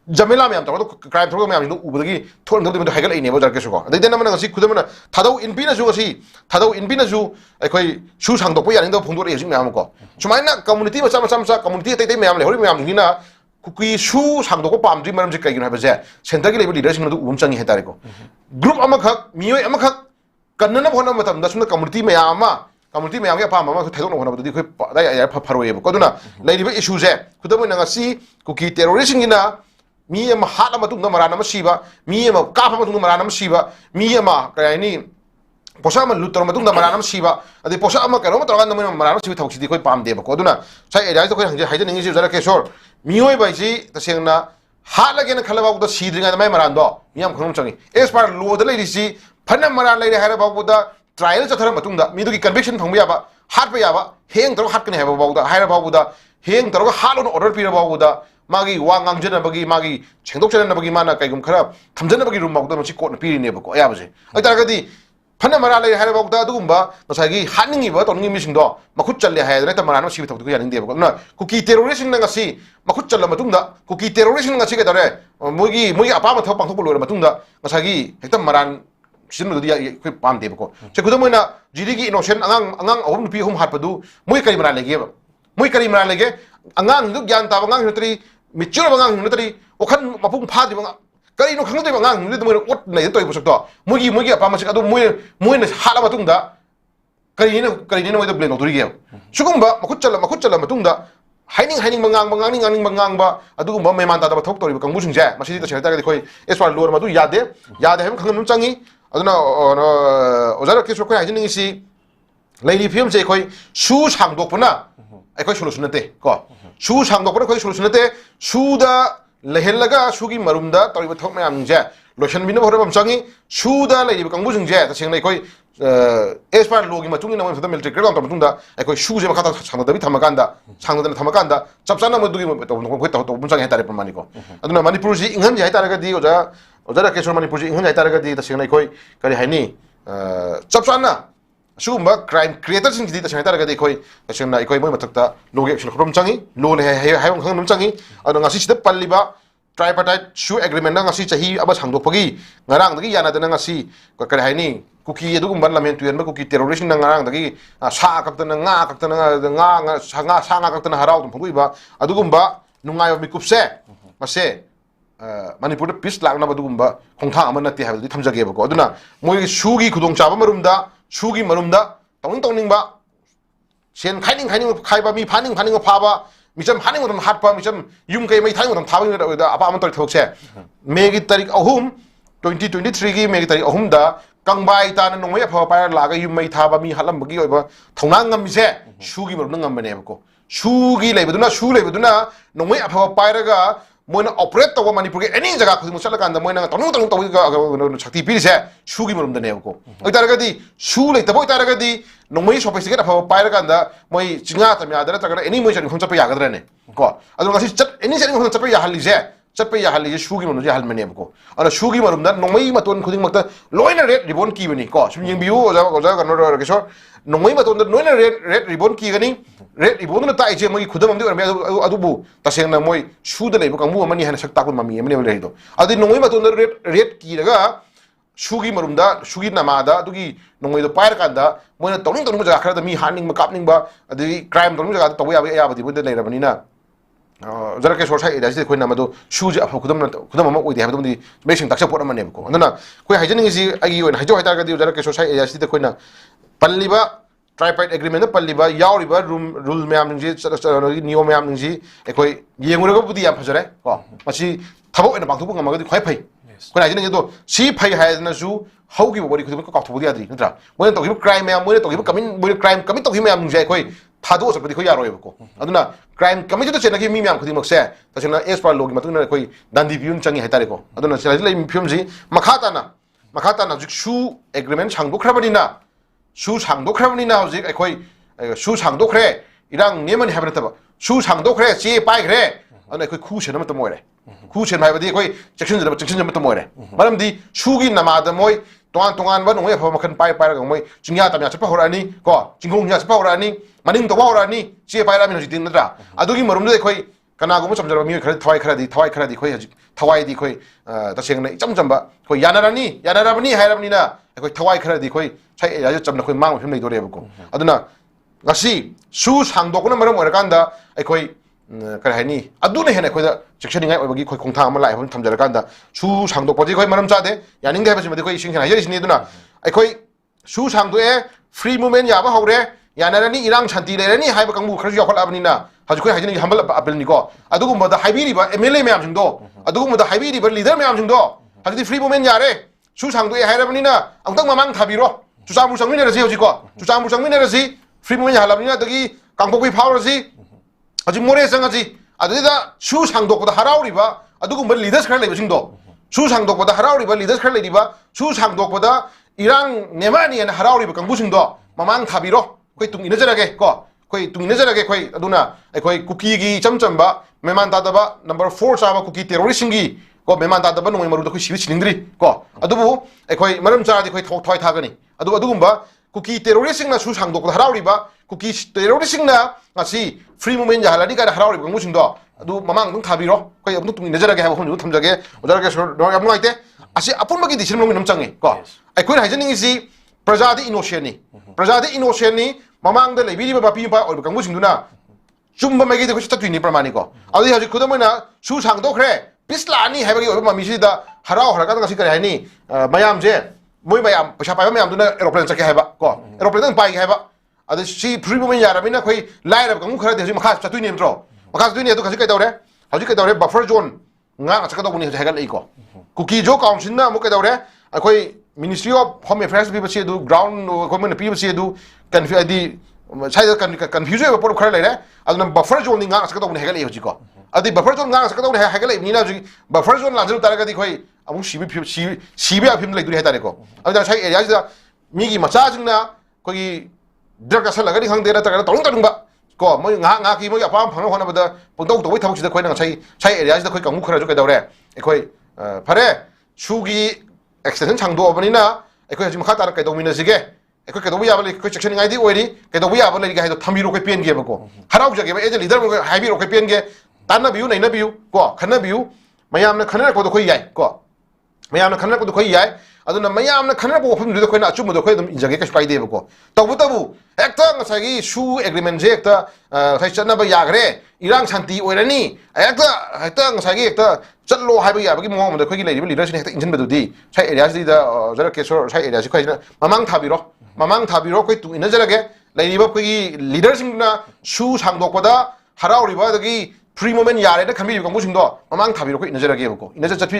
jamela me am ta crime throgo me am no ubagi thon ngam de hagal ai ne ba jar ke so ko dai den na ngasi khudam na thadau in bi na ju ngasi thadau in bi na ju ai khoi shu sang do po ya ning do phung do re sing me am ko chumai na community ma community tai me am le hori me am ni na kuki shu sang do ko pam dri maram ji kai gino ha ba je center gi level leader sing do um changi he tare ko group ama khak miyoi ama khak kanna na phona matam da suna community me ama community me am ya pam ama thai do no phona ba di khoi dai ya pharo ye ko duna lai ri ba issue je khudam na ngasi kuki terrorist gi na mi ama hala matung na marana ma siba mi ama kafa matung na marana ma siba mi ama kai ni posa ma lutor matung na marana ma siba ade posa ama karo ma torgan na marana sibi thok sidi khoi pam de ba ko duna sai area to khoi hanje haide ningi jara ke sor miyoi bai ji tasengna hala ge na khala ba da sidringa mai maran do mi am khonum changi es par lo da lai si phana maran lai hara ba da trial cha thara matung da mi du ki conviction phang ba hat ba ya ba heng taro hat kan ha ba da hara ba da heng taro halo no order pi ba da magi wangang jena bagi magi chendok jena bagi mana kai gum khara thamjana bagi room ba da chi court na pi ni ba ko ya ba je ai tar ga di phana mara lai hara ba da du gum ba masagi haningi ba to ngi mi sing do makhut challe ha da ta mara no si thok du ya ning de ba ko na kuki terrorist na ngasi makhut challa matung da kuki terrorist ngasi ke dare mogi apa ma thok pang thok lo matung da masagi hekta maran sin do dia khoi pam de ba ko che khudam moina jiri gi innocent angang ahum pi hum hat pa du moi kari mara lege ba moi kari mara lege angang du gyan ta angang hitri mature bangang hitri okhan mapung pha di bang kari no khang de bangang ni do moi ot nei toy busuk to mogi apa ma sik adu moi na hala matung da kari ni moi da blame do ri ge sugum ba makhut challa matung da haining bangang ba adu ba meman ta da thok tori kang busing je masidi ta cheta ga khoi eswar lor ma du yade hem khang num changi aduna ojara ke so khoi hajing si leili film je khoi shu sang dok puna ai khoi solution te ko shu sang dok puna khoi solution te shu da lehelaga shu gi marum da tori ba thok me am je lotion bin bhor bam changi shu da leili kang busing je ta sing nei khoi eswar logi ma tungi na mo military grade on tunda ai khoi shu je ma khata sang da bi thamakanda chapchana mo dugi mo to khoi ta to bum changi tare pamani ko aduna manipur ji ingan je tare ga di ojara ke so manipur ji ingan je tare ga di ta sing nei khoi kari haini chapchana sugumba crime creators sing di ta sing tare ga di khoi ta sing na khoi mo matakta logi action khrom changi lo le hai khang num changi adu ngasi sida palliba tripartite shoe agreement na ngasi chahi aba sangdokpagi ngarang dagi yana dana ngasi kari haini kuki adugumba lamen tuyan ba kuki terrorist na ngarang dagi sa kaktana nga kakta na harau dum phuiba adugumba nungai mi kupse mase Manipur peace lakna badugumba khongthang ama natti habdi thamjage bako aduna moi sugi khudong chaba marumda sugi marumda tongning ba sen khaining khaiba mi phaning phaba micham haning odam hatpa micham yum kai mai thang odam thabi da apa amantor thokse megi tarik ahum 2023 gi megi tarik ahum da kangbai ta na nongwe pha pa laga yum mai thaba mi halam bagi oiba thonang ngam mise sugi marum ngam bane bako sugi leibaduna nongwe pha pa raga moina operate tawa manipur ge any jaga khuding musala kanda moina tong tawi ga shakti pirise sugi marum da ne ko oitaraga di su le tabo oitaraga di nongmai sophisticated apha paira kanda moi chinga tamya dara tagara any moi chani khum chapa yagadra ne ko adu ngasi chat any chani khum chapa ya halije sugi marum ja hal mane ko ana sugi marum da nongmai maton khuding makta loina red ribbon ki bani ko sum yeng biu oja ga no ke so nongmai maton da loina red ribbon ki gani red ribbon na ta ije moi khudam amdi adu bu taseng na moi su da leibu kamu amani hana sakta kun mami amne le do adu nongmai maton da red ki daga sugi marumda sugi namada adugi nongmai do pair kanda moina tawning jaga khara da mi haning ma kapning ba adu crime tawning jaga tawi ya badi bunda le rabani na jara ke sorsai ida ji khoina madu suji afa khudam ma oidi habdum di mesing taksa pot amane ko andana koi haijening ji agi oina haijo haita ga di jara ke sorsai ida ji khoina palliba tripartite agreement palliba yauriba rule myam ji niyo myam ji ekoi yengura ko budi ya phajare ko machi thabo ena bangthu ngam ga di khoi phai koi haijening do si phai haidna su haugi bori khudum ko ka thubudi adri ntra moina to gi crime myam moina to gi kamin moina crime kamin to gi myam je khoi thado sa padi khoi yaro ko aduna crime kamin to chena gi mi myam khuding makse ta chena as par logi matuna khoi dandi piun changi haitare ko aduna chela lai film ji makhata na jik su agreement changbo khrabani na su changdo khrabani na jik khoi su changdo khre irang nemani habra taba su changdo khre che pai khre ana khoi khu chena matam moire khu chen hai badi khoi section jam matam moire maram di sugi namada moi tongan ba nongwe pha makhan pai ra ga moi chingya tamya chapa horani ko chingong nya chapa horani maning to horani che pai ra min jitin natra adugi marum de khoi kana go chamjar mi khara thawai di khoi haji thawai di khoi ta seng na cham ba khoi yanarani hairabni na khoi thawai khara di khoi chai ya cham na khoi mang phim nei do re ko aduna ngasi su sangdo ko na maram ora kanda khoi kare haini aduna hena khoi da section ngai obagi khoi khongthang ma lai hon thamjar kanda su sangdo poji khoi maram cha de yaning de ba jima de khoi sing hena yeri sini aduna khoi su sangdo e free movement ya ba hore yanarani irang shanti le rani haiba kangbu khar yo kholabni na haji khoi hajini hambal apel ni ko adugum ba haibiri ba mla myam jing do adugum ba haibiri ba leader myam jing do haji free movement yare su sangdo e hairabni na angtang mamang thabiro chusamu sangmi ne raji hoji ko chusamu sangmi ne raji free movement halabni na dagi kangpokui phawraji 아직 모레 생각지 아들이다 수상독보다 하라우리바 아두고 뭐 리더스 칼 레이버 징도 수상독보다 하라우리바 리더스 칼 레이바 수상독보다 이랑 네마니엔 하라우리바 강부 징도 마망 타비로 거의 뚱 이너저라게 거의 뚱 이너저라게 거의 누나 거의 쿠키기 점점바 메만 다다바 넘버 4 사바 쿠키 테러리스팅기 거 메만 다다바 농이 마루도 거의 시비 진행들이 아두부 거의 마름 자라디 거의 토이 타가니 아두고바 쿠키 테러리스팅나 수상독보다 하라우리바 쿠키 테러리스팅나 ngasi free movement jahalani ka harau ribang musing do adu mamang dung thabiro ko yam tung nezara ge ha hon thamjage odara ge so do yam ngaite asi apun magi disin mong nam changi ko ai koi haijening isi prajadi innocent ni mamang de lebiri ba pi pa ol bang musing duna chumba magi de ko sta tuini pramani ko adi haji khudamana su sang do khre pislani haibagi ol mami si da harau haraka ngasi ka haini mayam je moi mayam pasha pa mayam duna aeroplane chake haiba ko aeroplane pai haiba 아들 시 free movement 야라미나 거의 라이브 강무 khara de makha cha tuini entro makha tuini to khasi kai dawre buffer zone nga cha ka dawni ha gal iko kuki jo council na mo kai dawre koi ministry of home affairs bi basi du ground government bi basi du confuse di sai confuse ba por khara le aduna buffer zone nga cha ka dawni ha gal iko jiko adi buffer zone nga cha ka dawni ha gal ni na ji buffer zone lanjul taraga di koi amu sibi phim le du ha tare ko adi sai area ji migi macha jingna koi drug asal lagani hang dera takara tong ba ko moi nga ki moi apam phang hona bada pungtau to thawk sida khoi na sai area sida khoi kamu khara jo kai dawre khoi phare sugi extension changdo obani na khoi hajim khata kai domina sige khoi kai dobu ya bali khoi section ngai di oiri kai dobu ya bali ga thamiro kai pen ge ba ko harau jage ba e leader mo hai biro kai pen ge tanna biu nei na biu ko khana biu mayam na khana ko do khoi yai ko mayam na khana ko do khoi yai aduna mayam na khana bo phum du khoi na achu mo do khoi dum injage ka spai de ba ko tabu ekta ngasagi su agreement je ekta sai chana ba yagre irang shanti oirani ekta ngasagi ekta ꯆꯠꯂꯣ ꯍꯥꯏꯕ ꯌꯥꯕꯒꯤ ꯃꯑꯣꯡ ꯑꯃꯗ ꯑꯩꯈꯣꯏꯒꯤ ꯂꯩꯔꯤꯕ ꯂꯤꯗꯔꯁꯤꯡꯅ ꯍꯦꯛꯇ ꯏꯟꯁꯤꯟꯕꯗꯨꯗꯤ ꯁꯥꯏ ꯑꯦꯔꯤꯌꯥꯁꯤꯗ ꯖꯔꯛꯀꯦ ꯁꯣꯔ ꯁꯥꯏ ꯑꯦꯔꯤꯌꯥꯁꯤ ꯑꯩꯈꯣꯏꯁꯤꯅ ꯃꯃꯥꯡ ꯊꯥꯕꯤꯔꯣ ꯑꯩꯈꯣꯏ ꯇꯨꯡ ꯏꯟꯅꯖꯔꯒꯦ ꯂꯩꯔꯤꯕ ꯑꯩꯈꯣꯏꯒꯤ ꯂꯤꯗꯔꯁꯤꯡꯗꯨꯅ ꯁꯨ ꯁꯥꯡꯗꯣꯛꯄꯗ ꯍꯔꯥꯎꯔꯤꯕ ꯑꯗꯒꯤ ꯐ꯭ꯔꯤ ꯃꯣꯃꯦꯟ ꯌꯥꯔꯦꯅ ꯈꯟꯕꯤꯔꯤꯕ ꯀꯥꯡꯕꯨꯁꯤꯡꯗꯣ ꯃꯃꯥꯡ ꯊꯥꯕꯤꯔꯣ ꯑꯩꯈꯣꯏ ꯏꯟꯅꯖꯔꯒꯦꯕꯀꯣ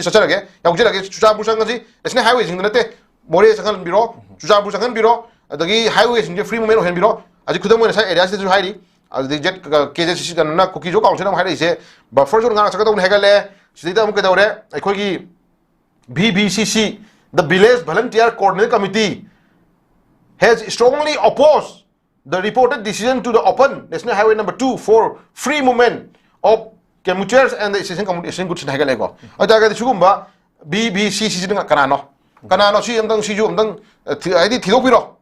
ꯆꯠꯆꯔꯒꯦ ꯌꯥꯎꯖꯔꯒꯦ ꯆꯨꯔꯆꯥꯟꯄꯨꯔ ꯆꯪꯉꯁꯤ ꯅꯦꯁꯅꯦꯜ ꯍꯥꯏꯋꯦꯁꯤꯡꯗ ꯅꯠꯇꯦ ꯃꯣꯔꯦ ꯆꯪꯍꯟꯕꯤꯔꯣ ꯆꯨꯔꯆꯥꯟꯄꯨꯔ ꯆꯪꯍꯟꯕꯤꯔꯣ ꯑꯗꯒꯤ ꯍꯥꯏꯋꯦꯁꯤꯡꯁꯦ ꯐ꯭री ꯃꯣꯃꯦꯟ ꯑꯣꯏꯍꯟꯕꯤꯔꯣ ꯑꯗꯒꯤ ꯈꯨꯗꯝ ꯑꯣꯏꯅ ꯁꯥꯏ ꯑꯦꯔꯤꯌꯥꯁꯤꯗꯁꯨ ꯍꯥꯏꯔꯤ ꯑꯗꯨꯗꯒꯤ ꯖꯦꯠ KJCC ꯀꯩꯅꯣꯅ ꯀꯨꯀꯤꯖꯣ ꯀꯥꯎꯟꯁꯤꯜꯅ ꯑꯃꯨꯛ ꯍꯥꯏꯔꯛꯏꯁꯦ ꯕꯐꯔ ꯖꯣꯟ ꯉꯥꯛ ꯆꯠꯀꯗꯧꯅꯤ ꯍꯥꯏꯒꯠꯂꯦ ꯁꯤꯗꯩꯗ ꯑꯃꯨꯛ ꯀꯩꯗꯧꯔꯦ ꯑꯩꯈꯣꯏꯒꯤ VVCC the Village Volunteer Coordinating Committee has strongly opposed the reported decision to the open National Highway number 2 for free movement of commuters and the essential accommodation goods in Hagalego. Otherwise, Sugumba BBCC Kanano, see them, see you, I did Tilopiro.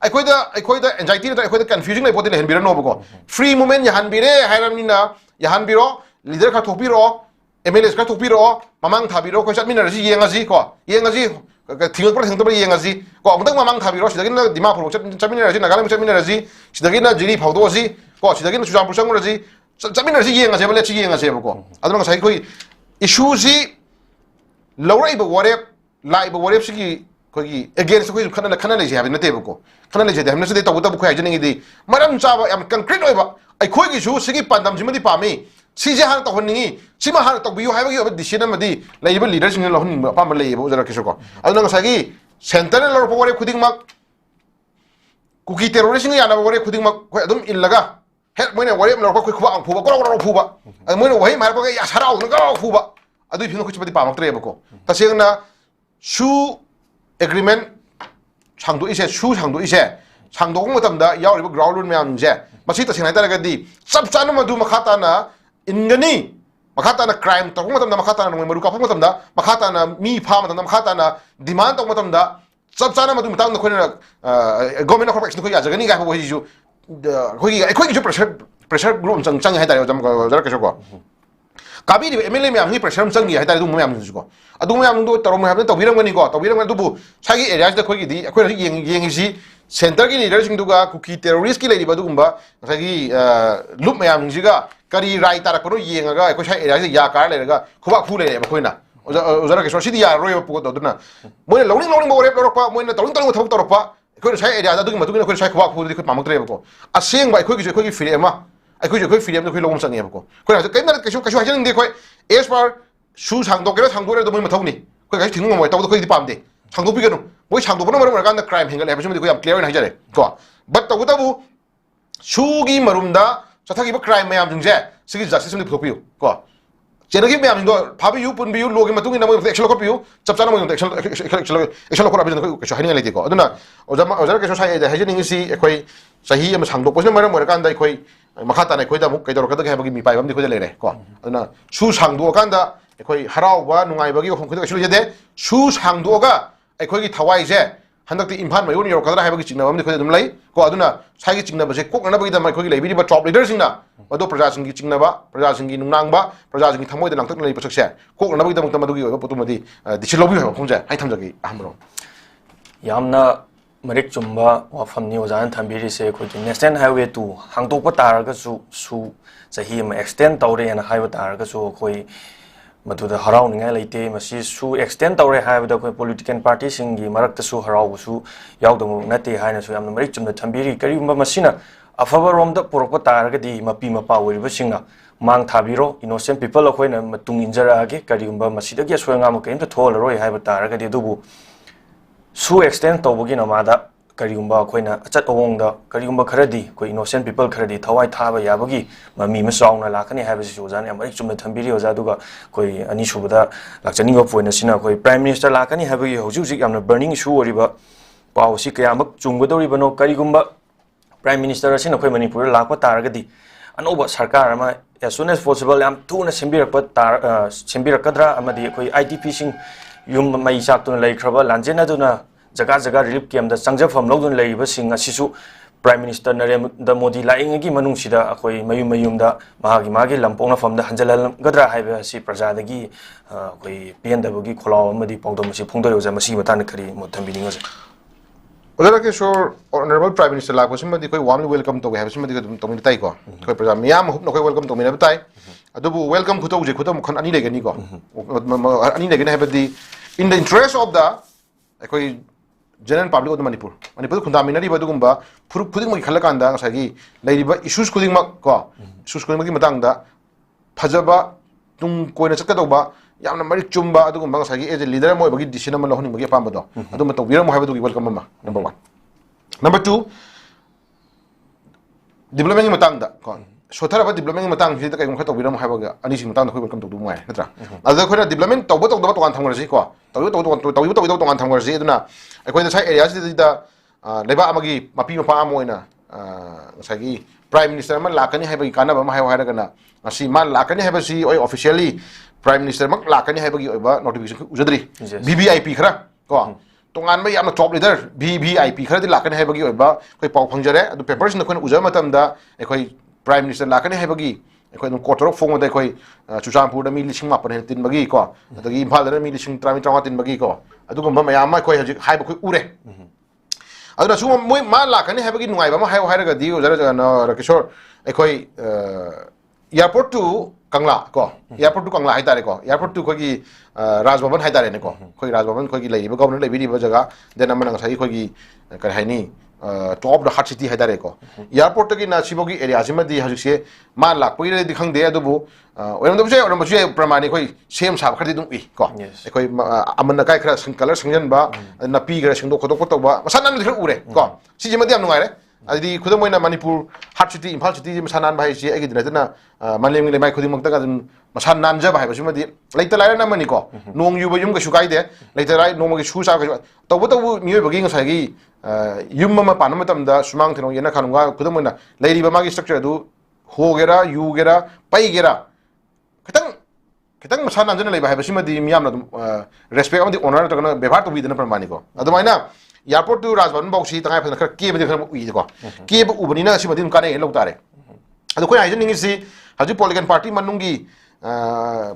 I quite the anxiety that I quite the confusion I put in Henbiro Nobogo. Free movement Yahanbire, Hiramina, Yahanbiro, leader Katopiro, MLS Katopiro, Mamang Tabiro, Quesatminazi, Yangazi, Yangazi. Tinggal per tinggal Yangazi, kok untuk Mamang Tabiro, si lagi di Mapulo, Chaminazi, Nagalam Chaminazi, si lagi na Jiri Paudozi, kok si lagi na Susan Pusangurazi, Chaminazi Yangazi, let's see Yangazi, kok. I don't know, I quit issues lower ibu warep, like warep sigi, against the Canalese having a table. Canalese, they have no data without questioning the Madam Java, I'm concrete over. I quit issue, Sigi Pandam Jimmy Pami. CJ to Honey, Simahan to you have a decision of the labor leaders in the family, Kishoko. I don't know, Sagi, Sentinel or Power Kudding Mark Cookie terrorism, and I worry Kudding Mark in Laga. Help when I worry about Puba, and when away my boy, yes, how go Puba. I do you know which the Pam Treboko. Tasina shoe agreement Changdu is a shoe Changdu is a Changdong with them that Yao ground man jet. Masita Sinatagadi, Subsanama do Makatana. Ingani makata na crime to kung na makata na maruka pa matam da makata na mi pa matam da makata na demand to matam da sab sana matum tang na ko na government corporation ko ya jagani ga ko hiju ko gi pressure group chang hai ta jam ko jar ka ko kabi di MLA me amni pressure chang ni hai ta du me am ko adu me am do tarom me am to biram gani ko to biram du bu sagi area da ko gi di ko yeng si center gi leader sing du ga kuki terrorist ki lei ba du gumba sagi loop me am ji ga Kari Rai Tarakoro Yenga, I Yakar, Kuba Pule, Maquina, Ozaraka, City, Royal Putoduna. When loading more Europa, when the Toronto Toropa, could say Edia doing Matuna could say Kuba Puli could Mamatrevo. A saying by quick Filema, I could quick Filem to Kilom Sango. Could I cannot question the quite Espar, shoes hang doggers, hang the Matoni. Quick, I think my Toko Pandi. Hangopigano, which hang the crime, hang and clear in Hajare. But the Wutabu Shugi Marunda. Satagi crime may am jet, six justice in the Popio. Go. Jenny may am Papi, you put you looking at the actual copy, Sapsano, actual corruption, I don't know. Ozaka Society, the Hajin see a quay, Sahi, and Sango, was never more than quay, Makata, and Quay, Kato, have me by one the lady. Go. Shoes hang Duokanda, a quay, Harao, one, I beg you from actually there. Shoes hang Duoga, a quay Hawaii jet. Handak the impan my own your color have a chicken of the lay, go aduna, Sagiting Naba, cook and about my colleague, but top leaders in that. Although Prajasing Naba, Prajasing in Namba, Prajasing Tamoy and Antonio Success, cook and about the Mutamadui, Putumadi, the Chilobi, Punja, I Tamaki, Amro. Yamna Marik Jumba or from New Zealand Tambiri say could National Highway to Hangtopa Taragasu, Su, Sahim, extend Tauri and Highway Taragasu, Koi. Matu the Harau Ningale, Massi, Su extend our have the political parties in the Marakta Su Harau, Su, Yaudam, Nati, Highness, Yam Rich, and the Tambiri, Karimba Massina, a favor on the Poropataragadi, Mapima Power, Vishinga, Mang Tabiro, innocent people of when Matung Injaragi, Karimba Masida, Yaswangam came to Toll Roy, have a Taragadi Dubu. Su extend Tobogin Amada, Karimba, Quena, Chat Owonga, Karimba Karadi, innocent people credit, Hawaii Taba Yabagi, Mami Masong, Lakani have his Susan, and Rich Tambiri Zaduga, Koi Anishuda, Lakani of Wenasina, Koi Prime Minister Lakani have a Hojuzik and a burning issue river, Pau Sikayamak, Jungudo Ribano, Karigumba, Prime Minister Asino Manipur, Lapa Taragadi, and over Sarkarama, as soon as possible, I'm two and a Simbira Kadra, Amadi, Koi ITP sing, Yum Maisatun Lake Crabba, Lanjena Duna. Jaga relief came the Sangja from Logan Labor sing a Sisu, Prime Minister Narendra Modi lying a Gimanusida, Akoi Mayumda, Mahagi Magi, Lampona from the Hanjala Gadra Hive, Si Prajadagi, Koi PNWG, Kola, Madi Pondomasi, Pondo, Masi, Matanakari, Motambini. Ojara Kishore, Honorable Prime Minister Lakosimadi, warmly welcome to have somebody to Taiko. Miam, welcome to Minatai. Adubu, welcome to Toji Kutam Ani Leganigo. Ani Legan have in the interest of the general public of the Manipur. Manipur Kundaminari Badumba, putting my Kalakanda, Sagi, Lady issues cooling Mako, issues cooling Matanga, Pajaba, Tung Koinasakatoba. Yamna mari chumba adu gumba sagi as a leader mo bagi decision mo lohoni bagi pamado adu mato wira mo have to welcome mama number 1 number 2 development matang da kon so thara ba development matang ji ta kai mo khato wira mo have ga ani sing matang da welcome to du mo ai natra adu khona development to to to kan thamgar ji ko to kan thamgar ji aduna akoi da sai area ji da leba amagi mapi mapa amoina sagi prime minister man lakani hai bagi kana ba ma hai ha ga na asi man lakani hai ba si oi officially Prime Minister mak lakani hai bagi oiba notification ujadri VVIP khara ko tongan ma yamna top leader VVIP khara di lakani hai bagi oiba koi pau phangjare adu papers na khon ujama matam da ekoi Prime Minister lakani hai bagi ekoi dum quarter of phone da ekoi Chuchampur da mi lising ma pan tin bagi ko adagi Imphal da mi lising 3 tin bagi ko adu gum ma yam ma koi hajik hai ba koi ure adu na su moi ma lakani hai bagi nungai ba ma hai hai ga di ujara na Kishore ekoi airport to Kangla ko airport to Kangla hai tare ko airport to khoi Raj Bhavan hai tare ne ko khoi Raj Bhavan khoi lai ba government lai bi ba jaga den amana ngai khoi kar hai ni top the hot city hai tare ko airport ki na sibogi area sima di haju se ma lak pui di khang de adu bu oram do se pramani khoi sem sa khadi dum i ko khoi amana kai khra sing color singjan ba na pi gra sing do khodok ko ba masanan khra ure ko si jema di am ngai re adi khudam moina Manipur hot city Imphal city masanan bhai si agi dina Malim le mai khudi mak ta masan nan ja bhai basima di leita lai na mani ko nong yu ba yum ka sukai de leita lai nong ma ki su sa ka to bu mi ba gi ngai gi yum ma pa na matam da sumang thino yena khanunga khudam moina leiri ba ma gi structure du ho gera yu gera pai gera kitang masan nan ja le bhai basima di miyam na respect am di honor ta na bevar to bi dina pramani ko adumaina airport to Rajbhavan boxi tangai phana khar ke badi khar ui ko ke bu ubani na si madin kane lo tare adu khoi ai ningi si haju political party manungi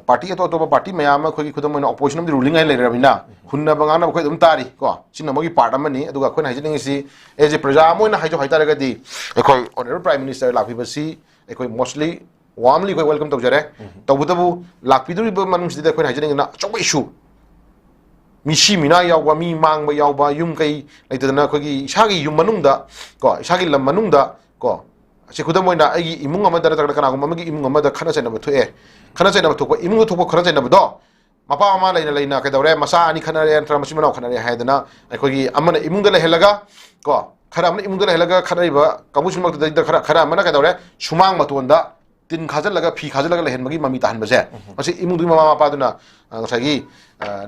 party to party mayam khoi khudam na opposition di ruling ai le rabina hunna bangana khoi dum tari ko sinna mogi part amani adu khoi ai ningi si as a praja mo na haju haitare ga di khoi honorable prime minister lakhi basi khoi mostly warmly khoi welcome to jare to bu lakhi du manung si da khoi ai ningi na chok issue Mishi mina yawa mi mang ba yawa yum kai laitana khoi isagi yum manungda ko isagi lam manungda ko se khudam moina ai imung amada ta kana gum magi imung amada khana chena bathu e khana chena bathu ko imung thu ko khana chena bado mapa ama laina ka daure masa ani khana re antra masi mana khana re haidana khoi amana imung da helaga ko khara amna imung da helaga khana riba kamusin mak da khara amana ka daure sumang matonda tin khajal laga phi khajal laga lehen magi mami tahan baje masi imung du mama pa duna ngasagi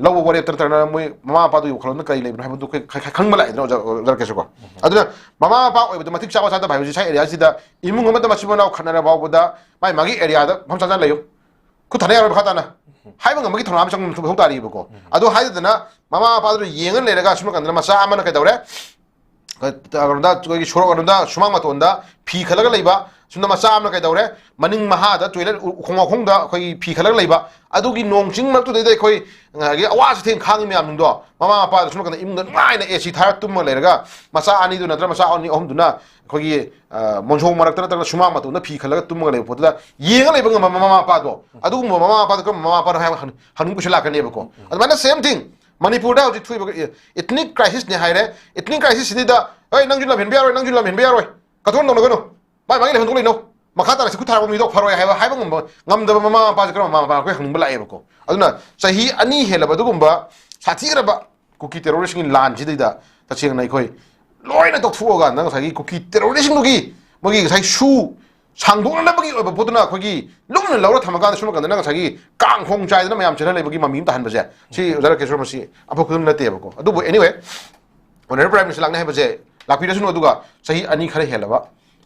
law wore tarna moi mama pa du kholon kai le bna du khang mala idro jar ke ko aduna mama pa oi du matik chawa sa da bhai ji sai area si da imung ma da masibona khana ra ba boda mai magi area da pham sa layo ku thane ya khata na hai bang magi thona am chang thu tari ko adu hai da mama pa du yengan le ga suma kan masa amana ka daure agarda ko gi shoro agarda sumang ma tonda phi khalaga leiba sunda masa amna kai daure maning maha da toilet khonga khongda khoi phi khalaga leiba adugi nongching mak tu de khoi gi awas thing khang mi am do mama pa suma kan im ngai na ac thar tum le raga masa ani du na dra masa ani om du na khoi gi monjong marak ta ta suma ma tu na phi khalaga tum le po da yenga le bang mama pa do adu mama pa ko mama pa hanung kusala kan ne ko adana same thing Manipur da hojik thui ethnic crisis ne haire ethnic crisis ni da oi nangjun lam hen biaroi nangjun lam hen biaroi kathon dong no bai mangi le hon dong no makata se kuthara mi dok pharoi hai ngam da mama pa jikra mama pa ko hang bala ko aduna sahi ani hela ba dugumba sathira ba kuki terrorist in lan ji da ta cheng nai khoi loina tok thuo ga nang sahi kuki terrorist nugi mogi sai shu 상동나 버기 보드나 거기 롱는 라우라 타마가 수는 간다 나가 자기 깡홍 자이드나 마음 전에 버기 마미도 한 버제 시 저렇게 저러면서 아포 그런 나 때고 아도 anyway 오늘 프라임 미니스터 랑나 해 버제 라피드 수는 어두가 사히 아니 khare helaba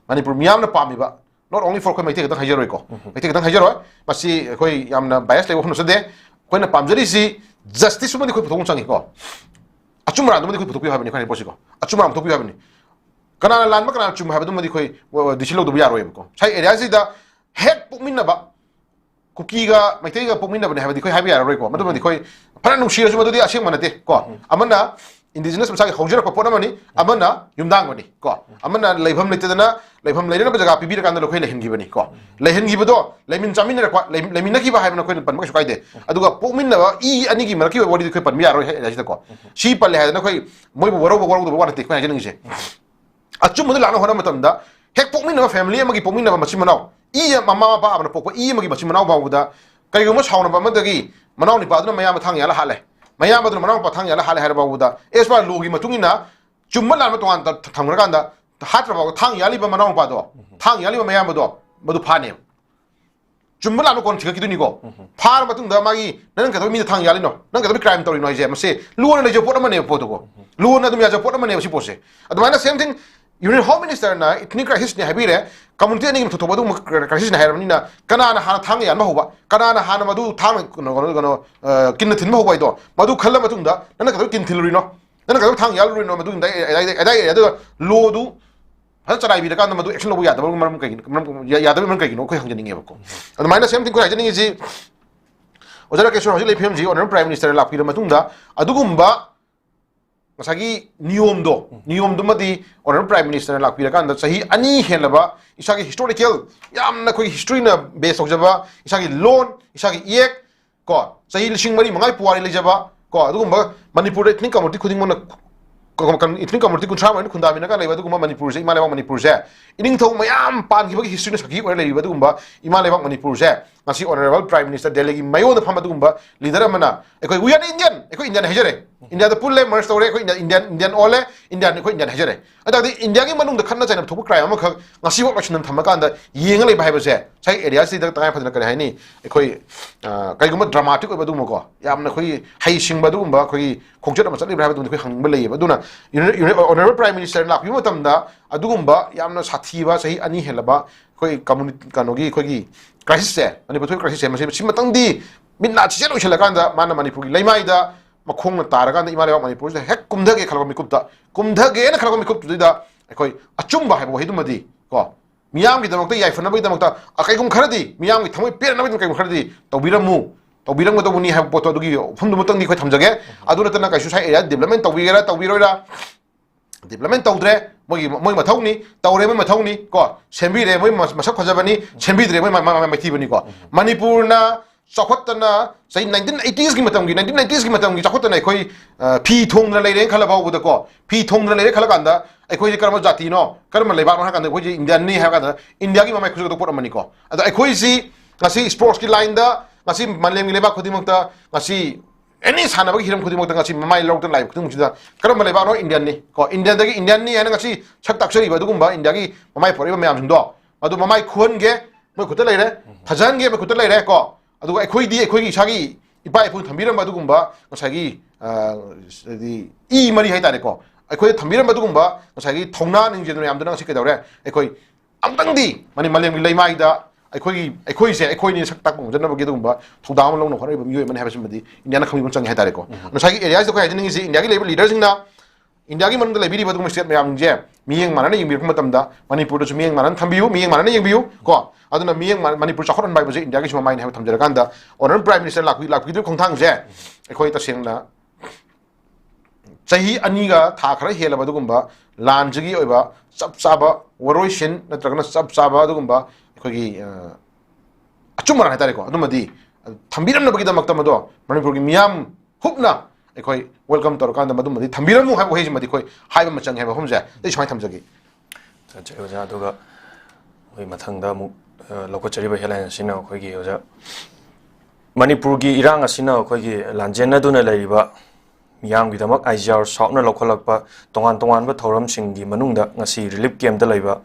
manipur miamna pamiba not only for ko maite ka hajeroi ko maite ka hajeroi masi koi yamna bias lego hono sade koina pamjari si justice sumadi ko thong changi ko achumra dum di ko thokpi habani khani bosiko achumra thokpi habani kana lan ma kana chum habadu madi khoi dishilo du ya royem ko sai area si da head pukmin na ba kuki ga maite ga pukmin na ba habadi khoi habi ya roy ko madu madi khoi phara nung shira chuma du di asing manate ko amana indigenous masa hojira ko pona mani amana yumdang mani ko amana leibham leitadana leibham leirana ba jaga pibir kan lo khoi lehin gi bani ko lehin gi bodo leimin chamin ra ko leimin na ki ba haibna ko pan ma kai de aduga pokmin na ba i ani gi mar ki body ko pan mi aro ha ji ko si pal le na khoi moi bo waro wa te ko ha jeni se achum mo la na hona matam da hek pokmin na family ma gi pokmin na ma chimanaw i mama ba abna pokko i ma gi ma chimanaw ba buda kai go mo sauna ba ma da gi manaw ni pa duna maya ma thang ya la hale maya ma duna manaw pa thang ya la hale ha ba buda espa logi ma tungina chumma la ma tongan thang ra kan da hat ra ba thang ya li ba manaw pa do thang ya li ba maya ma do madu phane chumma la no kon thika ki du ni go phar ma tung da ma gi nan ka do mi thang ya li no nan ka do crime tori no je ma se lu na je pot ma ne pot go lu na dum ya je pot ma ne si pose adu ma na same thing Union Home Minister na ethnic crisis ni habire community ni to badu crisis na haram ni na kana na ha thang ya ma hoba kana na ha na madu thang no kin na thin ma hoba do madu khalla ma tung da nan ka do kin thil ri no nan ka do thang ya ri no madu da ai da lo du ha charai bi da kan madu action lo ya da maram kai ya da maram kai no ko hang jani nge ba ko adu ma na same thing ko ha jani ji ojara ke so ha le pm ji honorable prime minister la pi da matung da adugumba masagi niyom do madi honorable prime minister la pira kan da sahi ani helaba isagi historical yamna koi history na base of jaba isagi loan isagi yek ko sahi lishing mari mangai puari le jaba ko adugumba manipur ethnic community khuding mona kan ethnic community kun thamani khunda mina ka leiba dugumba manipur se imale manipur se ining thong mayam pan gi history na sagi or leiba dugumba imale manipur se ngasi honorable prime minister delegi mayo da phama dugumba leader amana ekoi we are indian hejere India the pulle merge tore ko Indian ole Indian ko Indian hajare ada di India gi manung da khanna chaina thobu crime ama khak ngasi wak lachnan thama kan da yenga le bai ba se sai area si da tangai phadna kare haini ekoi kai gum dramatic oba dum ko yamna khoi hai sing ba dum ba khoi khongjat ma chali ba dum khoi hang ba le ba duna honorable prime minister la pi matam da adugum ba yamna sathi ba sai ani helaba khoi community kanogi khoi gi crisis se ani ba thoi crisis se ma si matang di minna chi chelo chela kan da mana manipur gi leimai da makhong na taraga na imale manipur se hek kumdha ge khalwa mikupta kumdha ge na khalwa mikup da ekoi achumba haibo hidumadi ko miyam gi damakta yai fana bi damakta akai gum kharadi miyam gi thamoi per na bi kai kharadi tawbiramu to buni ha poto dugi phumdu mutang ni khoi thamjage aduna tana kai society area development tawbigera tawbiroira development tawdre moi mathawni tawre moi mathawni ko sembire moi masak khajabani sembidre moi maithibani ko manipur na Chakotana say 1980s ki matam gi 1990s ki matam gi chakotana khoi phi thong na leire khala baw buda ko phi thong na leire khala kanda khoi ji karma jati no karma leba ma kanda khoi ji indian ni ha kanda india gi mamai khuju to pot mani ko ada khoi si ngasi sports ki line da ngasi manlem gi leba khodi makta ngasi any sana ba hiram khodi makta ngasi mamai loktan live khudum chida karma leba no indian ni ko indian da gi indian ni ana ngasi chak tak sari ba dugum ba india gi mamai pori ba mayam jing do adu mamai khon ge moi khuta leire thajan ge ba khuta leire ko aduga ekhoidi ekhoigi sagi ipa ipu thambiram badugumba ngasagi di I mari haitare ko ekhoi thambiram badugumba ngasagi thongna ning jeduna yamduna ngasi kedawre ekhoi amtangdi mani malem gi leimai da ekhoi se ekhoi ni sak tak mujana bagi dugumba thudam long no khare mi mani habasmadi india na khami chang haitare ko ngasagi areas ko hajning si india gi leader sing na india gi manung lebiri badugum state mayam je miyeng manana yingbi matamda manipur do miyeng manan thambiu miyeng manana yingbiu ko aduna miyeng manipur chakhon bai baje india gi suma main ha thamjara kanda honorable prime minister lakwi du khongthang je ekhoi ta sengna chahi ani ga tha khara hela badugumba lanjigi oiba chap chaba waroi shin natragna chap chaba dugumba ekhoi gi achumara ha tare ko adumadi thambiram na bagi da makta mado manipur gi miyam hupna ekhoi welcome tor kanda madumadi thambiramu ha hoji madi khoi haiba machang ha homje dei chmai thamjagi cha oja aduga hoi mathangda mu loko chariba helan sina khoi gi oja manipur gi irang asina khoi gi lanjena duna laiba miyam gi damak IGR sauna lokholakpa tongan ba thoram sing gi manungda ngasi relief camp da laiba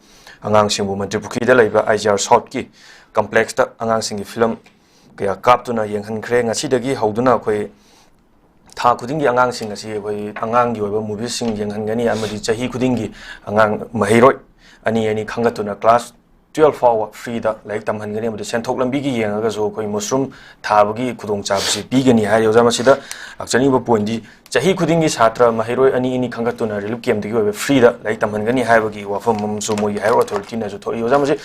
angang singbu mantripukhi da laiba IGR south ki complex ta angang sing gi film kaya kaptuna yenghan khre ngasi dagi hauduna khoi tha khudingi angang sing asi khoi angang gi oiba movie sing yenghan gani amadi chahi khudingi angang mahiroi ani khangatuna class 12 fawa free da like tamhan gani amadi senthok lambi gi yenga ga zo khoi mushroom thabagi khudong chabsi pigani ha yoja masida akchani ba point di chahi khudingi chhatra mahiroi ani khangatuna relief camp digi oiba free da like tamhan gani ha bagi wafam so moi higher authority na jo tho yoja masi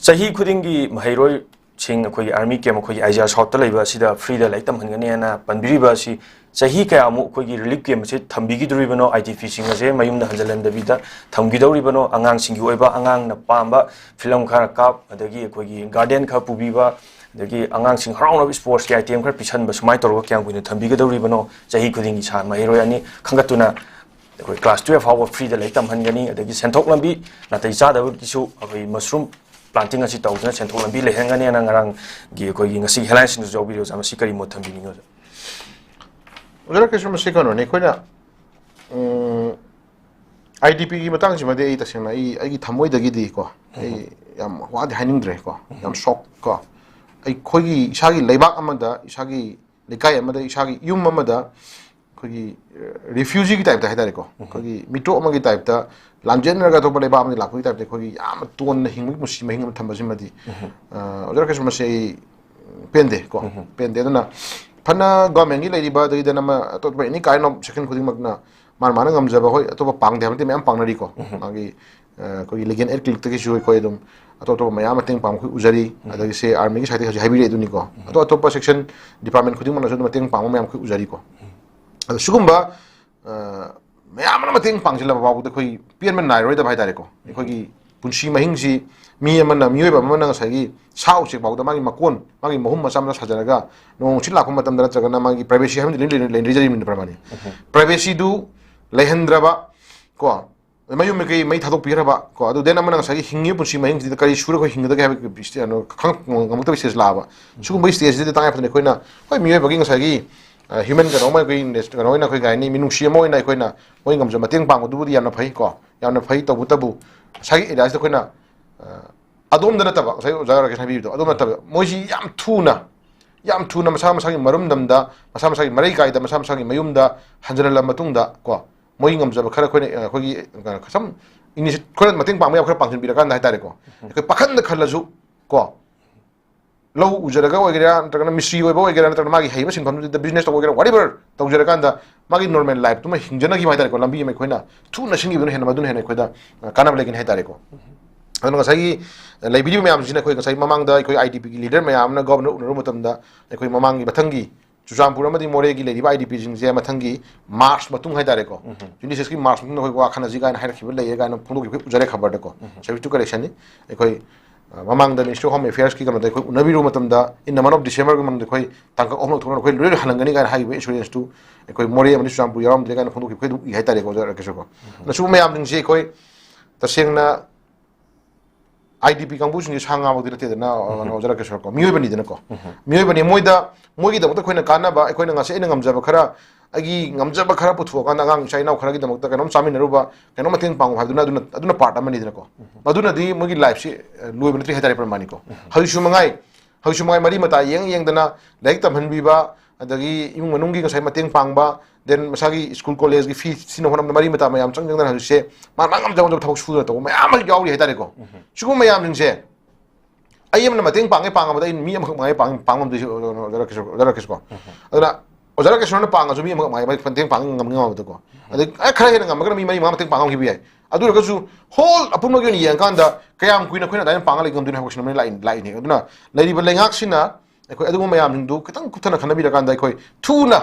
chahi khudingi mahiroi Singh अखोई आर्मी कैम अखोई आइजा साउथ लेबा सिदा फ्री दा लाइक तमहनगने ना पनबिरिबा सि चाही कयामु अखोई रिलीफ कैम से थंबिगी दुरिबनो आईटीपी सिंह से मयुम दा हंजलंदबिदा थंगिदौरिबनो आंगांग सिंगी ओइबा आंगांग ना पांबा फिल्म खरा काप अदगी अखोई गार्डन खा पुबीबा अदगी आंगांग सिंह हराउना स्पोर्ट्स के आइटम खर पिछनबा सुमाय तोरबा क्यां गुइने थंबिगदौरिबनो चाही खुदिंगी सा महिरोय अनि खंगतुना अखोई क्लास 12 फाव फ्री दा लाइक तमहनगनी अदगी सेंथोक लंबी नातै चादब किसु अखोई मशरूम प्लांटिंग असी तौदना सेंथोक लंबी लेहंगने ना ngarang gi अखोई ngasi हेलाइन सिंह जो वीडियो जाम सी करी मो थंबिनिङो उजरा केसर मसे कनो ने खोइना आईडीपी की मतंग सिमदे ए तसेंना आई थमोय दगी को आई याम वाद हाइनिंग्रे को याम शॉक को आई खोगी इसागी लेबाक अमदा इसागी लेकाय अमदा इसागी युम अमदा खोगी रिफ्यूजी की टाइप ता हैदारे को खोगी मिटो अमगी टाइप ता लांजेनरगा तो बले बाम लाखोगी टाइप ते खोगी याम तोन हिंग मुसी महिंग थंबसिमदि उजरा केसर मसे पेंदे को पेंदे दना फना गवर्नमेंट की लेरिबा दगिदना मा तो एनी काइंड ऑफ सेक्शन खुदिंग मगना मार माना गमजबा होय तो पांगदे हमते मैम पांगनरी को मागी कोई लेगेन एड क्लिक तकी जुय कोय दम तो मैम मतेंग पांग खु उजरी अदगी से आर्मी की साइड हाइबी दुनी को तो सेक्शन डिपार्टमेंट खुदिंग मना जो मतेंग पांग मैम खु उजरी को सुगुम्बा मैम मतेंग पांगजिला बाबू कोई पियन में नाइरोय द भाई तारे को कोई पुंसी महिंगसी मी अमना मियोय बामना नसागी साउ चेक बाउदा मागी मकोन मागी महुम मसामना साजरगा नों चिलाखु मतम दरा चगना मागी प्राइवेसी हम लेन रिजरी मिन प्रमाणी प्राइवेसी दु लेहंद्रबा को मयुम में कई मई थादो पिरबा को अदु देना मना नसागी हिंगी पुंसी महिंग दि करी शुरू को हिंगदा के हबे बिस्ते अनो खंग गमत बिस्तेस लाबा सुगुम बिस्तेस दि तांगा फने कोइना कोइ मियोय बगी नसागी ह्यूमन का नोमा कोइ नेस्ट का नोइना कोइ गाइनी मिनुसी मोइना कोइना मोइ गमज मतेंग पांगो दुबुदि याना फै को याना फै तबु तबु सागी इलाज कोइना अदोम नतबा सही जगह के साबी अदोम नतबा मोजी याम थुना मसा मसागी मरुम दमदा मसा मसागी मरै काइदा मसा मसागी मयुमदा हंजरला मतुंगदा को मोइ गमजब खरा खोने खोगी खसम इनिस खोन मतेंग पांग या खरा पांगजन बिरकान हाइतारे को कोइ पखन खलजु को लो उजरगा ओगेरा नतगना मिस्ट्री ओइबो ओगेरा नतगना मागी हाइबा सिंफम द बिजनेस तो ओगेरा व्हाटएवर तौजरकांदा मागी नॉर्मल लाइफ तुम हिंजनगी हाइतारे को लंबी में खोइना थुना सिंगी बन हेन मदुन हेन खोइदा कानाब लेकिन हाइतारे को अदुन गसाई लाइब्रेरी मैम जिना कोई गसाई ममांगदा कोई आईडीपी की लीडर मैम ना गवर्नर उनरो मतमदा कोई ममांगी मथंगी चुजामपुर अमदी मोरे की लेरिबा आईडीपी जिंजे मथंगी मार्च मतुंग हाइदारे को यूनिसेस की मार्च मतुंग कोई वाखना जी गान हाइर खिबल लेय गान फुंदो की उजरे खबर दको सेविटु कलेक्शन नि कोई ममांगदा मिनिस्ट्री होम अफेयर्स की कमदा कोई उनबिरो मतमदा in the month of December के मंद कोई तांका ओहनो थोनो कोई लोरे हलंगनी गान हाइबे इंश्योरेंस टू कोई मोरे अमदी चुजामपुर याम दे गान फुंदो की कोई हाइतारे को जरा केसो को नसु मैम जिंजे कोई तसेंगना आईडीपी कांगबू सिंग सांगा बदि नतेदना ओजरा केसर को मियोय बनी देना को मियोय बनी मोइदा मोइगी दमत खोइना कानाबा अखोइना ngase ina ngamjaba khara agi ngamjaba khara putho kana ngang chaina khara gi damakta kanom chamin ruba kanom mating pangu haduna aduna part amani dina ko maduna di mogi life si loi bani hetari pramani ko hausu mangai mari mata yeng dana laik tamhan biba adagi imung manungi ngasai mating pangba then masagi school college gi fee sino honam mari mata mayam changjang dana hause ma mangam jang thok su to mayam yawi hetari ko sugu mayam jingse ayam na mating pangai pangam da mi am mangai pangam de jara kisko aduna ओजरा के सोना पांगा जो मी माय माय फंतेंग पांग ngam ngam to ko ade khara hen ngam magara mi mari ma mateng pangam ki bi ai adu ra su whole apun magi ni yang kan da kayam kuina kuina da pangala ngam dun ha ko sina lai ni aduna lai ba lengak sina ko adu ma yam du kitang kutana khana bi ra kan da ko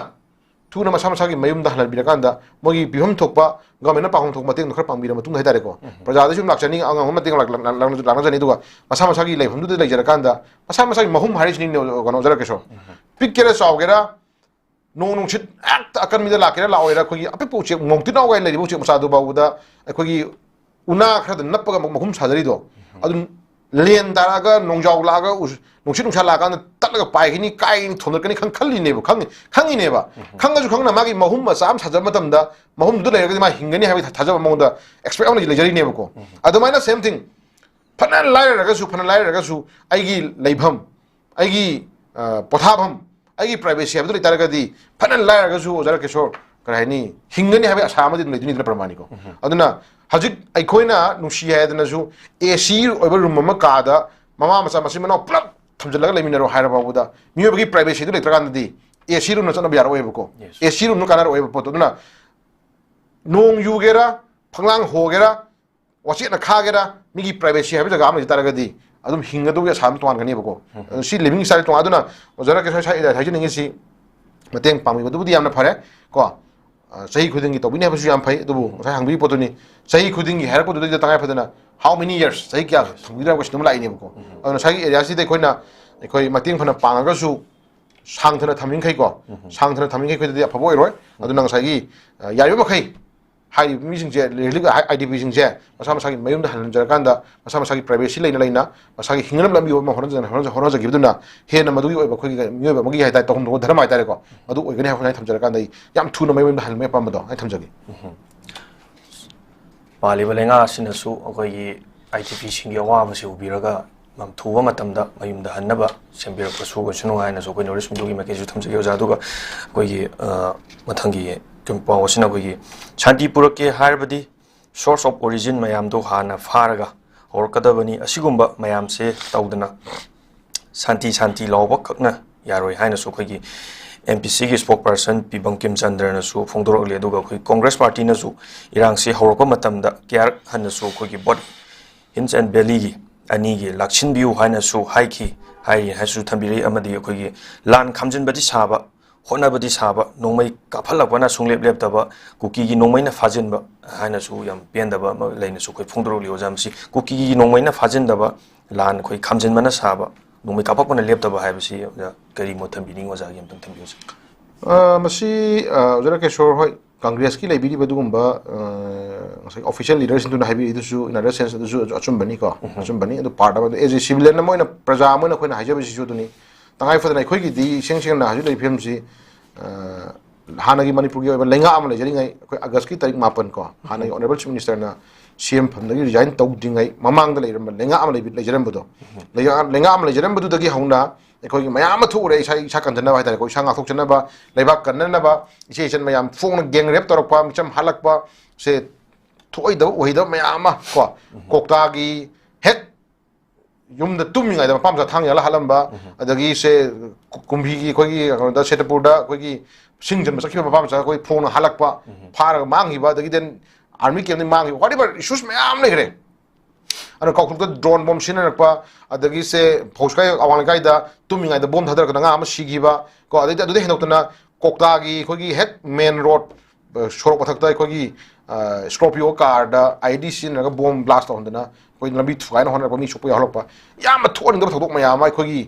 थुना मसा मसा की मयुम दा हलर बिरकान दा मोगी बिहम थोकपा गवर्नमेंट ना पाखम थोक मतेंग खर पांग बिरा मतुंग हाइतारे को प्रजा दा सुम लाक्चनी अंग मतेंग लांग जनी दुगा मसा मसा की लाइफ हमदु लेजर कान दा मसा मसा की महुम हारिस नि गनो जरा केसो पिक केरा सावगेरा नोंग नोंसित एक्ट अकन मिदा लाकेरा लाओएरा खोगी अपे पोचे मोंगति ना गाय लेरि पोचे मसा दु बाउदा खोगी उना खर नपगा महुम साजरी दो अदु लेन दारागा नोंजाव लागा नुंसित नुंसा लागा तलगा पाइगिनी काइनि थोनरकनी खंखलिनेबो खंगिनेबा खंगजु खंगना मागी महुम मसाम साजब मतमदा महुम दु लेरगदि मा हिंगनी हाबि थाजब मंगदा एक्सपेक्ट अमनि लेजरिनेबको अदुमाइना सेम थिंग फना लाइरगसु आइगी लेभम आइगी पोथाभम आइगी प्राइवेसी हाबदु लेतारगदि फना लाइरगसु ओजरा केशोर कराइनी हिंगनी हाबि आसामदि लेदिनि प्रमाणिको अदुना हजिक अखोइना नुसी हायदनसु एसी ओइबा रूम अमा कादा ममा मसा मसी मनो प्लग थमजलगा लेमिनरो हायरबाबुदा मियोबगी प्राइवेसी दु लेत्रकानदि एसी रूम नचना बियार ओइबको एसी रूम कानार ओइब पोतो दुना नोंग युगेरा फंगलांग होगेरा वाचिना खागेरा मिगी प्राइवेसी हाबि जगा अमनि तारगदि ꯑꯗꯨꯝ ꯍꯤꯡꯒꯗꯧꯒꯤ ꯑꯁꯥ ꯑꯃ ꯇꯣꯉꯥꯟꯒꯅꯦꯕꯀꯣ ꯁꯤ ꯂꯤꯕꯤꯡ ꯁ꯭ꯇꯥꯏꯜ ꯇꯣꯉꯥꯟ ꯑꯗꯨꯅ ꯑꯣꯖꯥꯅ ꯍꯥꯏꯖꯅꯤꯡꯉꯤꯁꯤ ꯃꯇꯦꯡ ꯄꯥꯡꯕꯤꯕꯗꯨꯕꯨꯗꯤ ꯌꯥꯝꯅ ꯐꯔꯦ ꯀꯣ ꯆꯍꯤ ꯈꯨꯗꯤꯡꯒꯤ ꯇꯧꯕꯤꯅꯤ ꯍꯥꯏꯕꯁꯨ ꯌꯥꯝ ꯐꯩ ꯑꯗꯨꯕꯨ ꯉꯁꯥꯏ ꯍꯪꯕꯤꯔꯤ ꯄꯣꯠꯇꯨꯅꯤ ꯆꯍꯤ ꯈꯨꯗꯤꯡꯒꯤ ꯍꯥꯏꯔꯛꯄꯗꯨꯗꯩꯗ ꯇꯉꯥꯏ ꯐꯗꯅ ꯍꯥꯎ ꯃꯦꯅꯤ ꯌꯔꯁ ꯆꯍꯤ ꯀꯌꯥ ꯊꯝꯕꯤꯗ꯭ꯔꯕ ꯀꯣꯏꯁꯟ ꯑꯃ ꯂꯥꯛꯏꯅꯦꯕꯀꯣ ꯑꯗꯨꯅ ꯉꯁꯥꯏꯒꯤ ꯑꯦꯔꯤꯌꯥꯁꯤꯗ ꯑꯩꯈꯣꯏ ꯃꯇꯦꯡ ꯐꯅ ꯄꯥꯡꯉꯒꯁꯨ ꯁꯥꯡꯊꯅ ꯊꯝꯃꯤꯈꯩꯀꯣ ꯁꯥꯡꯊꯅ ꯊꯝꯃꯤꯈꯩ ꯑꯩꯈꯣꯏꯗꯗꯤ ꯑꯐꯕ ꯑꯣꯏꯔꯣꯏ ꯑꯗꯨꯅ ꯉꯁꯥꯏꯒꯤ ꯌꯥꯔꯤꯕ ꯃꯈꯩ ꯍꯥꯏꯔꯤꯕ ꯃꯤꯁꯤꯡꯁꯦ ꯔꯤꯂꯤꯛ IDPꯁꯤꯡꯁꯦ ꯃꯁꯥ ꯃꯁꯥꯒꯤ ꯃꯌꯨꯝꯗ ꯍꯟꯖꯔꯀꯥꯟꯗ ꯃꯁꯥ ꯃꯁꯥꯒꯤ ꯄ꯭ꯔꯥꯏቬꯁꯤ ꯂꯩꯅ ꯃꯁꯥꯒꯤ ꯍꯤꯡꯅꯕ ꯂꯝꯕꯤ ꯑꯃ ꯍꯣꯠꯅꯖꯈꯤꯕꯗꯨꯅ ꯍꯦꯟꯅ ꯃꯗꯨꯒꯤ ꯑꯣꯏꯕ ꯑꯩꯈꯣꯏꯒꯤ ꯃꯤꯑꯣꯏꯕ ꯑꯃꯒꯤ ꯍꯥꯏꯇꯥꯔꯦ ꯇꯧꯐꯝ ꯊꯣꯛꯄ ꯙꯔꯃ ꯍꯥꯏꯇꯥꯔꯦꯀꯣ ꯃꯗꯨ ꯑꯣꯏꯒꯅꯤ ꯍꯥꯏꯕ ꯑꯩ ꯊꯝꯖꯔꯀꯥꯟꯗ ꯑꯩ ꯌꯥꯝ ꯊꯨꯅ ꯃꯌꯨꯝꯗ ꯍꯟꯕꯒꯤ ꯑꯄꯥꯝꯕꯗꯣ ꯑꯩ ꯊꯝꯖꯒꯦ ꯄꯥꯜꯂꯤꯕ ꯂꯩꯉꯥꯛ ꯑꯁꯤꯅꯁꯨ ꯑꯩꯈꯣꯏꯒꯤ IDPꯁꯤꯡꯒꯤ ꯑꯋꯥꯕꯁꯤ ꯎꯕꯤꯔꯒ ꯊꯨꯕ ꯃꯇꯝꯗ ꯃꯌꯨꯝꯗ ꯍꯟꯅꯕ ꯁꯦꯝꯕꯤꯔꯛꯄꯁꯨ ꯑꯣꯏꯁꯅꯨ ꯍꯥꯏꯅꯁꯨ ꯑꯩꯈꯣꯏ ꯅꯣꯔꯠ ꯏꯁ ꯃꯤꯗꯤꯌꯥꯒꯤ ꯃꯥꯏꯀꯩꯁꯨ ꯊꯝꯖꯒꯦ ꯑꯣꯖꯥ ꯑꯗꯨꯒ ꯑꯩꯈꯣꯏꯒꯤ ꯃꯊꯪꯒꯤ ꯄꯥꯎ ꯑꯁꯤꯅ ꯑꯩꯈꯣꯏꯒꯤ ꯁꯥꯟꯇꯤ ꯄꯨꯔꯛꯀꯦ ꯍꯥꯏꯔꯕꯗꯤ ꯁꯣꯔꯁ ꯑꯣꯐ ꯑꯣꯔꯤꯖꯤꯟ ꯃꯌꯥꯝꯗꯣ ꯍꯥꯟꯅ ꯐꯥꯔꯒ ꯍꯧꯔꯛꯀꯗꯕꯅꯤ ꯑꯁꯤꯒꯨꯝꯕ ꯃꯌꯥꯝꯁꯦ ꯇꯧꯗꯅ ꯁꯥꯟꯇꯤ ꯂꯥꯎꯕ ꯈꯛꯅ ꯌꯥꯔꯣꯏ ꯍꯥꯏꯅꯁꯨ ꯑꯩꯈꯣꯏꯒꯤ MPCꯒꯤ ꯁ꯭ꯄꯣꯛ ꯄꯔꯁꯟ ꯄꯤꯕꯪꯀꯤꯝ ꯆꯟꯗ꯭ꯔꯅꯁꯨ ꯐꯣꯡꯗꯣꯔꯛꯂꯤ ꯑꯗꯨꯒ ꯑꯩꯈꯣꯏ ꯀꯣꯡꯒ꯭ꯔꯦꯁ ꯄꯥꯔꯇꯤꯅꯁꯨ ꯏꯔꯥꯡꯁꯤ ꯍꯧꯔꯛꯄ ꯃꯇꯝꯗ ꯀꯌꯥꯔꯛ ꯍꯟꯅꯁꯨ ꯑꯩꯈꯣꯏꯒꯤ ꯕꯣꯠ ꯍꯤꯟꯁ ꯑꯦꯟड ꯕꯦꯂꯤꯒꯤ ꯑꯅꯤꯒꯤ ꯂꯥꯛꯁꯤꯟꯕꯤꯌꯨ ꯍꯥꯏꯅꯁꯨ ꯍꯥꯏꯔꯤ ꯍꯥꯏꯁꯨ ꯊꯝꯕꯤꯔꯛꯏ ꯑꯃꯗꯤ ꯑꯩꯈꯣꯏꯒꯤ ꯂꯥꯟ ꯈꯥꯝꯖꯤꯟꯕꯗꯤ ꯁꯥꯕ ꯍꯣꯠꯅꯕꯗꯤ ꯁꯥꯕ ꯅꯣꯡꯃꯩ ꯀꯥꯞꯍꯜꯂꯛꯄꯅ ꯁꯨꯡꯂꯦꯞ ꯂꯦꯞꯇꯕ ꯀꯨꯀꯤꯒꯤ ꯅꯣꯡꯃꯩꯅ ꯐꯥꯖꯤꯟꯕ ꯍꯥꯏꯅꯁꯨ ꯌꯥꯝ ꯄꯦꯟꯗꯕ ꯑꯃ ꯂꯩꯅꯁꯨ ꯑꯩꯈꯣꯏ ꯐꯣꯡꯗꯣꯔꯛꯂꯤ ꯑꯣꯖꯥ ꯃꯁꯤ ꯀꯨꯀꯤꯒꯤ ꯅꯣꯡꯃꯩꯅ ꯐꯥꯖꯤꯟꯗꯕ ꯂꯥꯟ ꯑꯩꯈꯣꯏ ꯈꯥꯝꯖꯤꯟꯕꯅ ꯁꯥꯕ ꯅꯣꯡꯃꯩ ꯀꯥꯞꯄꯛꯄꯅ ꯂꯦꯞꯇꯕ ꯍꯥꯏꯕꯁꯤ ꯑꯣꯖꯥ ꯀꯔꯤ ꯃꯣꯠ ꯊꯝꯕꯤꯅꯤꯡꯉꯤ ꯑꯣꯖꯥꯒꯤ ꯑꯝꯇꯪ ꯊꯝꯕꯤꯌꯨ ꯃꯁꯤ ꯑꯣꯖꯥ ꯀꯦꯁꯣꯔ ꯍꯣꯏ ꯀꯪꯒ꯭ꯔꯦꯁꯀꯤ ꯂꯩꯕꯤꯔꯤꯕ ꯑꯗꯨꯒꯨꯝꯕ ꯉꯁꯥꯏ ꯑꯣꯐꯤꯁꯤꯌꯦꯜ ꯂꯤꯗꯔꯁꯤꯡꯗꯨꯅ ꯍꯥꯏꯕꯤꯔꯤꯗꯨꯁꯨ ꯏꯟ ꯑꯗꯔ ꯁꯦꯟꯁ ꯑꯗꯨꯁꯨ ꯑꯆꯨꯝꯕꯅꯤꯀꯣ ꯑꯆꯨꯝꯕꯅꯤ ꯑꯗꯨ ꯄꯥꯔꯠ ꯑꯃꯗ ꯑꯦꯖ ꯑꯦ ꯁꯤꯚꯤꯂꯤꯌꯟ ꯑꯃ ꯑꯣꯏꯅ ꯄ꯭ꯔꯖꯥ ꯑꯃ ꯑꯣꯏꯅ ꯑꯩꯈꯣꯏꯅ ꯍꯥꯏꯖꯕꯁꯤꯁꯨ ꯑꯗꯨꯅꯤ ꯇꯉꯥꯏ ꯐꯗꯅ ꯑꯩꯈꯣꯏꯒꯤꯗꯤ ꯏꯁꯦꯡ ꯁꯦꯡꯅ ꯍꯧꯖꯤꯛ ꯂꯩꯔꯤꯕ ꯐꯤꯕꯝꯁꯤ ꯍꯥꯟꯅꯒꯤ ꯃꯅꯤꯄꯨꯔꯒꯤ ꯑꯣꯏꯕ ꯂꯩꯉꯥꯛ ꯑꯃ ꯂꯩꯖꯔꯤꯉꯩ ꯑꯩꯈꯣꯏ ꯑꯥꯒꯁꯠꯀꯤ ꯇꯥꯔꯤꯛ 9 ꯀꯣ ꯍꯥꯟꯅꯒꯤ ꯑꯣꯅꯔꯦꯕꯜ ꯆꯤꯐ ꯃꯤꯅꯤꯁꯇꯔꯅ CM ꯐꯝꯗꯒꯤ ꯔꯤꯖꯥꯏꯟ ꯇꯧꯗ꯭ꯔꯤꯉꯩ ꯃꯃꯥꯡꯗ ꯂꯩꯔꯝꯕ ꯂꯩꯉꯥꯛ ꯑꯃ ꯂꯩꯖꯔꯝꯕꯗꯣ ꯂꯩꯉꯥꯛ ꯑꯃ ꯂꯩꯖꯔꯝꯕꯗꯨꯗꯒꯤ ꯍꯧꯅ ꯑꯩꯈꯣꯏꯒꯤ ꯃꯌꯥꯝ ꯑꯃ ꯊꯣꯛꯎꯔꯦ ꯏꯁꯥ ꯀꯟꯖꯅꯕ ꯍꯥꯏꯇꯥꯔꯦ ꯑꯩꯈꯣꯏ ꯏꯁꯥ ꯉꯥꯛꯊꯣꯛꯆꯅꯕ ꯂꯩꯕꯥꯛ ꯀꯟꯅꯅꯕ ꯏꯆꯦ ꯏꯆꯟ ꯃꯌꯥꯝ ꯐꯣꯡꯅ ꯒꯦꯡ ꯔꯦꯞ ꯇꯧꯔꯛꯄ ꯃꯤꯆꯝ ꯍꯥꯠꯂꯛꯄ ꯁꯦ ꯊꯣꯛꯑꯣꯏꯗꯕ ꯑꯣꯏꯗꯕ ꯃꯌꯥꯝ ꯑꯃ ꯀꯣ ꯀꯣꯛꯇꯥꯒꯤ ꯍꯦꯛ ꯌꯨꯝꯗ ꯇꯨꯝꯃꯤꯉꯩꯗ ꯃꯄꯥ ꯃꯆꯥ ꯊꯥꯡ ꯌꯥꯜꯂ ꯍꯥꯠꯂꯝꯕ ꯑꯗꯒꯤ ꯁꯦ ꯀꯨꯝꯕꯤꯒꯤ ꯑꯩꯈꯣꯏꯒꯤ ꯀꯩꯅꯣꯗ ꯁꯦꯇꯄꯨꯔꯗ ꯑꯩꯈꯣꯏꯒꯤ ꯁꯤꯡ ꯆꯟꯕ ꯆꯠꯈꯤꯕ ꯃꯄꯥ ꯃꯆꯥ ꯑꯩꯈꯣꯏ ꯐꯣꯡꯅ ꯍꯥꯠꯂꯛꯄ ꯐꯥꯔꯒ ꯃꯥꯡꯈꯤꯕ ꯑꯗꯒꯤ ꯗꯦꯟ ꯑꯥꯔꯃꯤ ꯀꯦꯝꯞꯇ ꯃꯥꯡꯈꯤꯕ ꯋꯥꯠ ꯑꯦꯚꯔ ꯏꯁꯨꯁ ꯃꯌꯥꯝ ꯂꯩꯈ꯭ꯔꯦ ꯑꯗꯨꯅ ꯀꯥꯎꯊꯣꯛꯇ ꯗ꯭ꯔꯣꯟ ꯕꯣꯝ ꯁꯤꯖꯤꯟꯅꯔꯛꯄ ꯑꯗꯒꯤ ꯁꯦ ꯐꯧꯁꯀꯥꯏ ꯑꯋꯥꯡ ꯂꯩꯀꯥꯏꯗ ꯇꯨꯝꯃꯤꯉꯩꯗ ꯕꯣꯝ ꯊꯥꯗꯔꯛꯄꯗ ꯑꯉꯥꯡ ꯑꯃ ꯁꯤꯈꯤꯕ ꯀꯣ ꯑꯗꯩ ꯑꯗꯨꯗꯩ ꯍꯦꯟꯗꯣꯛꯇꯅ ꯀꯣꯛꯇꯥꯒꯤ ꯑꯩꯈꯣꯏꯒꯤ ꯍꯦꯛ ꯃꯦꯟ ꯔꯣꯗ ꯁꯣꯔꯣꯛ ꯃꯊꯛꯇ ꯑꯩꯈꯣꯏꯒꯤ ꯁ꯭ꯀꯣꯔꯄꯤꯌꯣ ꯀꯥꯔꯗ IED ꯁꯤꯖꯤꯟꯅꯔꯒ ꯕꯣꯝ ꯕ꯭ꯂꯥꯁ ꯇꯧꯍꯟꯗꯅ ꯑꯩꯈꯣꯏ ꯂꯝꯕꯤ ꯊꯨꯒꯥꯏꯅ ꯍꯣꯠꯅꯔꯛꯄ ꯃꯤ ꯁꯣꯛꯄ ꯌꯥꯎꯍꯜꯂꯛꯄ ꯌꯥꯝꯅ ꯊꯣꯛꯍꯟꯅꯤꯡꯗꯕ ꯊꯧꯗꯣꯛ ꯃꯌꯥꯝ ꯑꯃ ꯑꯩꯈꯣꯏꯒꯤ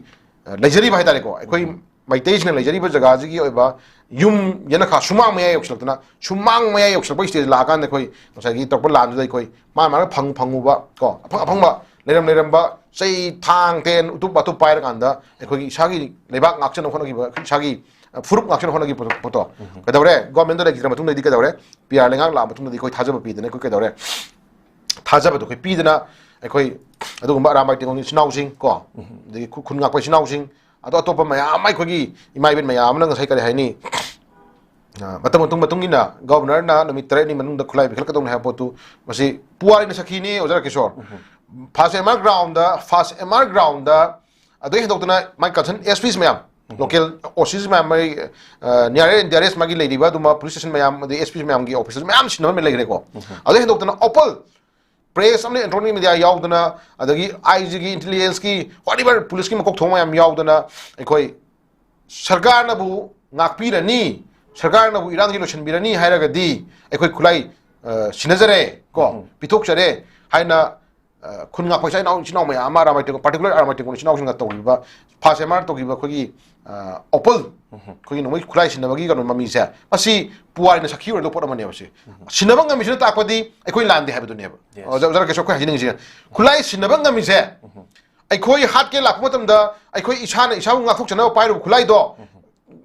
ꯂꯩꯖꯔꯤꯕ ꯍꯥꯏꯇꯥꯔꯦꯀꯣ ꯑꯩꯈꯣꯏ ꯃꯩꯇꯩꯁꯤꯡꯅ ꯂꯩꯖꯔꯤꯕ ꯖꯒꯥꯁꯤꯒꯤ ꯑꯣꯏꯕ ꯌꯨꯝ ꯌꯦꯅꯈꯥ ꯁꯨꯃꯥꯡ ꯃꯌꯥ ꯌꯧꯁꯤꯜꯂꯛꯇꯅ ꯁꯨꯃꯥꯡ ꯃꯌꯥ ꯌꯧꯁꯤꯜꯂꯛꯄ ꯁ꯭ꯇꯦꯖ ꯂꯥꯛꯑꯀꯥꯟꯗ ꯑꯩꯈꯣꯏ ꯉꯁꯥꯏꯒꯤ ꯇꯧꯔꯛꯄ ꯂꯥꯟꯗꯨꯗ ꯑꯩꯈꯣই ꯃꯥꯅ ꯐꯪꯉꯨꯕ ꯀꯣ ꯑꯐꯪꯕ ꯂꯩꯔꯝꯕ ꯆꯩ ꯊꯥꯡ ꯇꯦꯟ ꯎꯇꯨꯞ ꯋꯥꯇꯨꯞ ꯄꯥꯏꯔꯀꯥꯟꯗ ꯑꯩꯈꯣꯏꯒꯤ ꯏꯁꯥꯒꯤ ꯂꯩꯕꯥꯛ ꯉꯥꯛꯆꯅꯕ ꯍꯣꯠꯅꯈꯤꯕ ꯏꯁꯥꯒꯤ ꯐꯨꯔꯨꯞ ꯉꯥꯛꯆꯅꯕ ꯍꯣꯠꯅꯈꯤꯕ ꯄꯣꯠꯇꯣ ꯀꯩꯗꯧꯔꯦ ꯒꯣꯔꯃꯦꯟꯗ ꯂꯩꯈꯤꯗ꯭ꯔ ꯃꯇꯨꯡꯗꯗꯤ ꯀꯩꯗꯧꯔꯦ PR ꯂꯩꯉꯥꯛ ꯂꯥꯛꯑ ꯃꯇꯨꯡꯗꯗꯤ ꯑꯩꯈꯣꯏ ꯊꯥꯖꯕ ꯄꯤꯗꯅ ꯑꯩꯈꯣꯏ ꯀꯩꯗꯧꯔꯦ ꯊꯥꯖꯕꯗꯣ ꯑꯩꯈꯣꯏ ꯄꯤꯗꯅ ꯑꯩꯈꯣꯏ ꯑꯗꯨꯒꯨꯝꯕ ꯑꯔꯥꯝꯕꯥꯏ ꯇꯦꯡꯒꯣꯡꯒꯤ ꯏꯆꯤꯟ ꯏꯅꯥꯎꯁꯤꯡ ꯀꯣ ꯑꯗꯒꯤ ꯈꯨꯟ ꯉꯥꯛꯄ ꯏꯆꯤꯟ ꯏꯅꯥꯎꯁꯤꯡ ꯑꯇꯣꯞꯄ ꯃꯌꯥꯝ ꯑꯃ ꯑꯩꯈꯣꯏꯒꯤ ꯏꯃꯥ ꯏꯕꯦꯟ ꯃꯌꯥꯝ ꯑꯃꯅ ꯉꯁꯥꯏ ꯀꯔꯤ ꯍꯥꯏꯅꯤ ꯃꯇꯨꯡ इन्ना गवर्नरना नुमित 8 मनुंग खुलाई बिखलकदौन है पोतु मसी पुवारिन सखीनी ओजर किशोर फास्ट एमआर ग्राउंड अदे हेदोतना माय कथन SPs ma'am local OCs ma'am माय नियर इंटरेस्ट मागी लेदीबा दुमा पुलिस स्टेशन मैम अदे एसपीस मैम की ऑफिसर्स मैम सिनम में लेगरे को अदे हेदोतना ओपल प्रेस हमने इलेक्ट्रॉनिक मीडिया यावदना अदगी आईजी की इंटेलिजेंस की व्हाटएवर पुलिस की मकोक थोमा मैम यावदना एकोई सरकार नबु ngakpirani सरकार नबु इरांगी लोशनबिरनी हायरगदी एखोय खुलाई सिनजरे को पिथोकचरे हायना खुनगा पैसा नाउ चिनाउ मै आमा रामाइते पर्टिकुलर आरामाइते को चिनाउ सिंगा तौगिबा फास एमआर तौगिबा खोगी ओपल खोगी नोमै खुलाई सिनबगी गनो ममीसे मसी पुवारिना सखी ओरदो पोडमने बसे सिनबंग मिसना ताकपदी एखोय लांदे हाबदुनेबा जरा केसो खोय हाजिनिंगसे खुलाई सिनबंग मिसे एखोय हातके लाखमतमदा एखोय इसाना इसाउ ngathokchना पाइरो खुलाइदो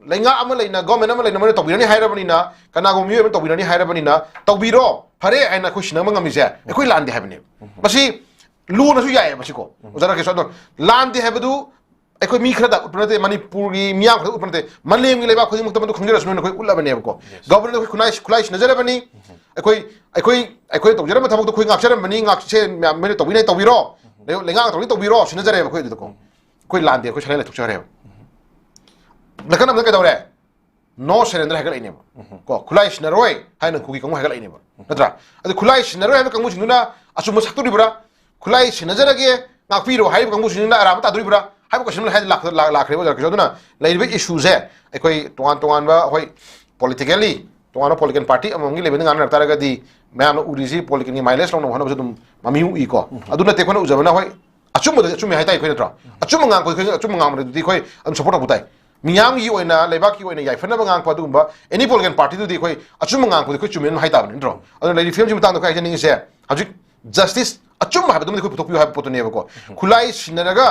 लेंगा अम लेना गवर्नमेंट अम लेना मने तौबिरनी हायरबनिना कनागो मियो तौबिरनी हायरबनिना तौबिरो फरे आइना खुश नमंग मिसे एखोय लांदे हाबने मसी लूनसु याय मसिको ओजरा के सदो लांदे हाबदु एखोय मी खरदा उतनते मणिपुरी मियाम खरदा उतनते मलेम गी लेबा खुदि मुक्त मदु खंगिरसनु एखोय उल्लाबने को गवर्नमेंट एखोय खुलाई नजरबनी एखोय तौजरम थबक एखोय ngakjarambani ngakse मेने तौबिनै तौबिरो लेंगा तौबिरो सिनजरे एखोय दुको एखोय लांदे एखोय सले थुकजरे लखन अमन कदौरे नो सरेंडर हैगल इनेब को खुलाई सिनरोय हायन खुगी कंगु हैगल इनेब नत्रा अदु खुलाई सिनरोय हैब Kongu सिंगुना assume सक्तुरिबरा खुलाई सिनजरगे ngakpiro hai kangbu sin da aram ta duri bra hai ko sin hai la khre ba jo na lai be issue je ekoi tongan ba hoi politically tongan political party among le ben ngan ta ga di ma'am उरीसी पोलिकल माइलेज लौन होना ममी इको तेखोन उजबना हई अचुम अचुम है नत्रो अचुम अचुम सपोर्ट तौताई मियामी लेबा की याफनब गांग एनी पोलिकल पार्टी अचुम गांग चुमें नत्रो फिल्म से हजिक जस्टिस अचुम है पुथोपी है पोटनेबको खुलाई सिनरगा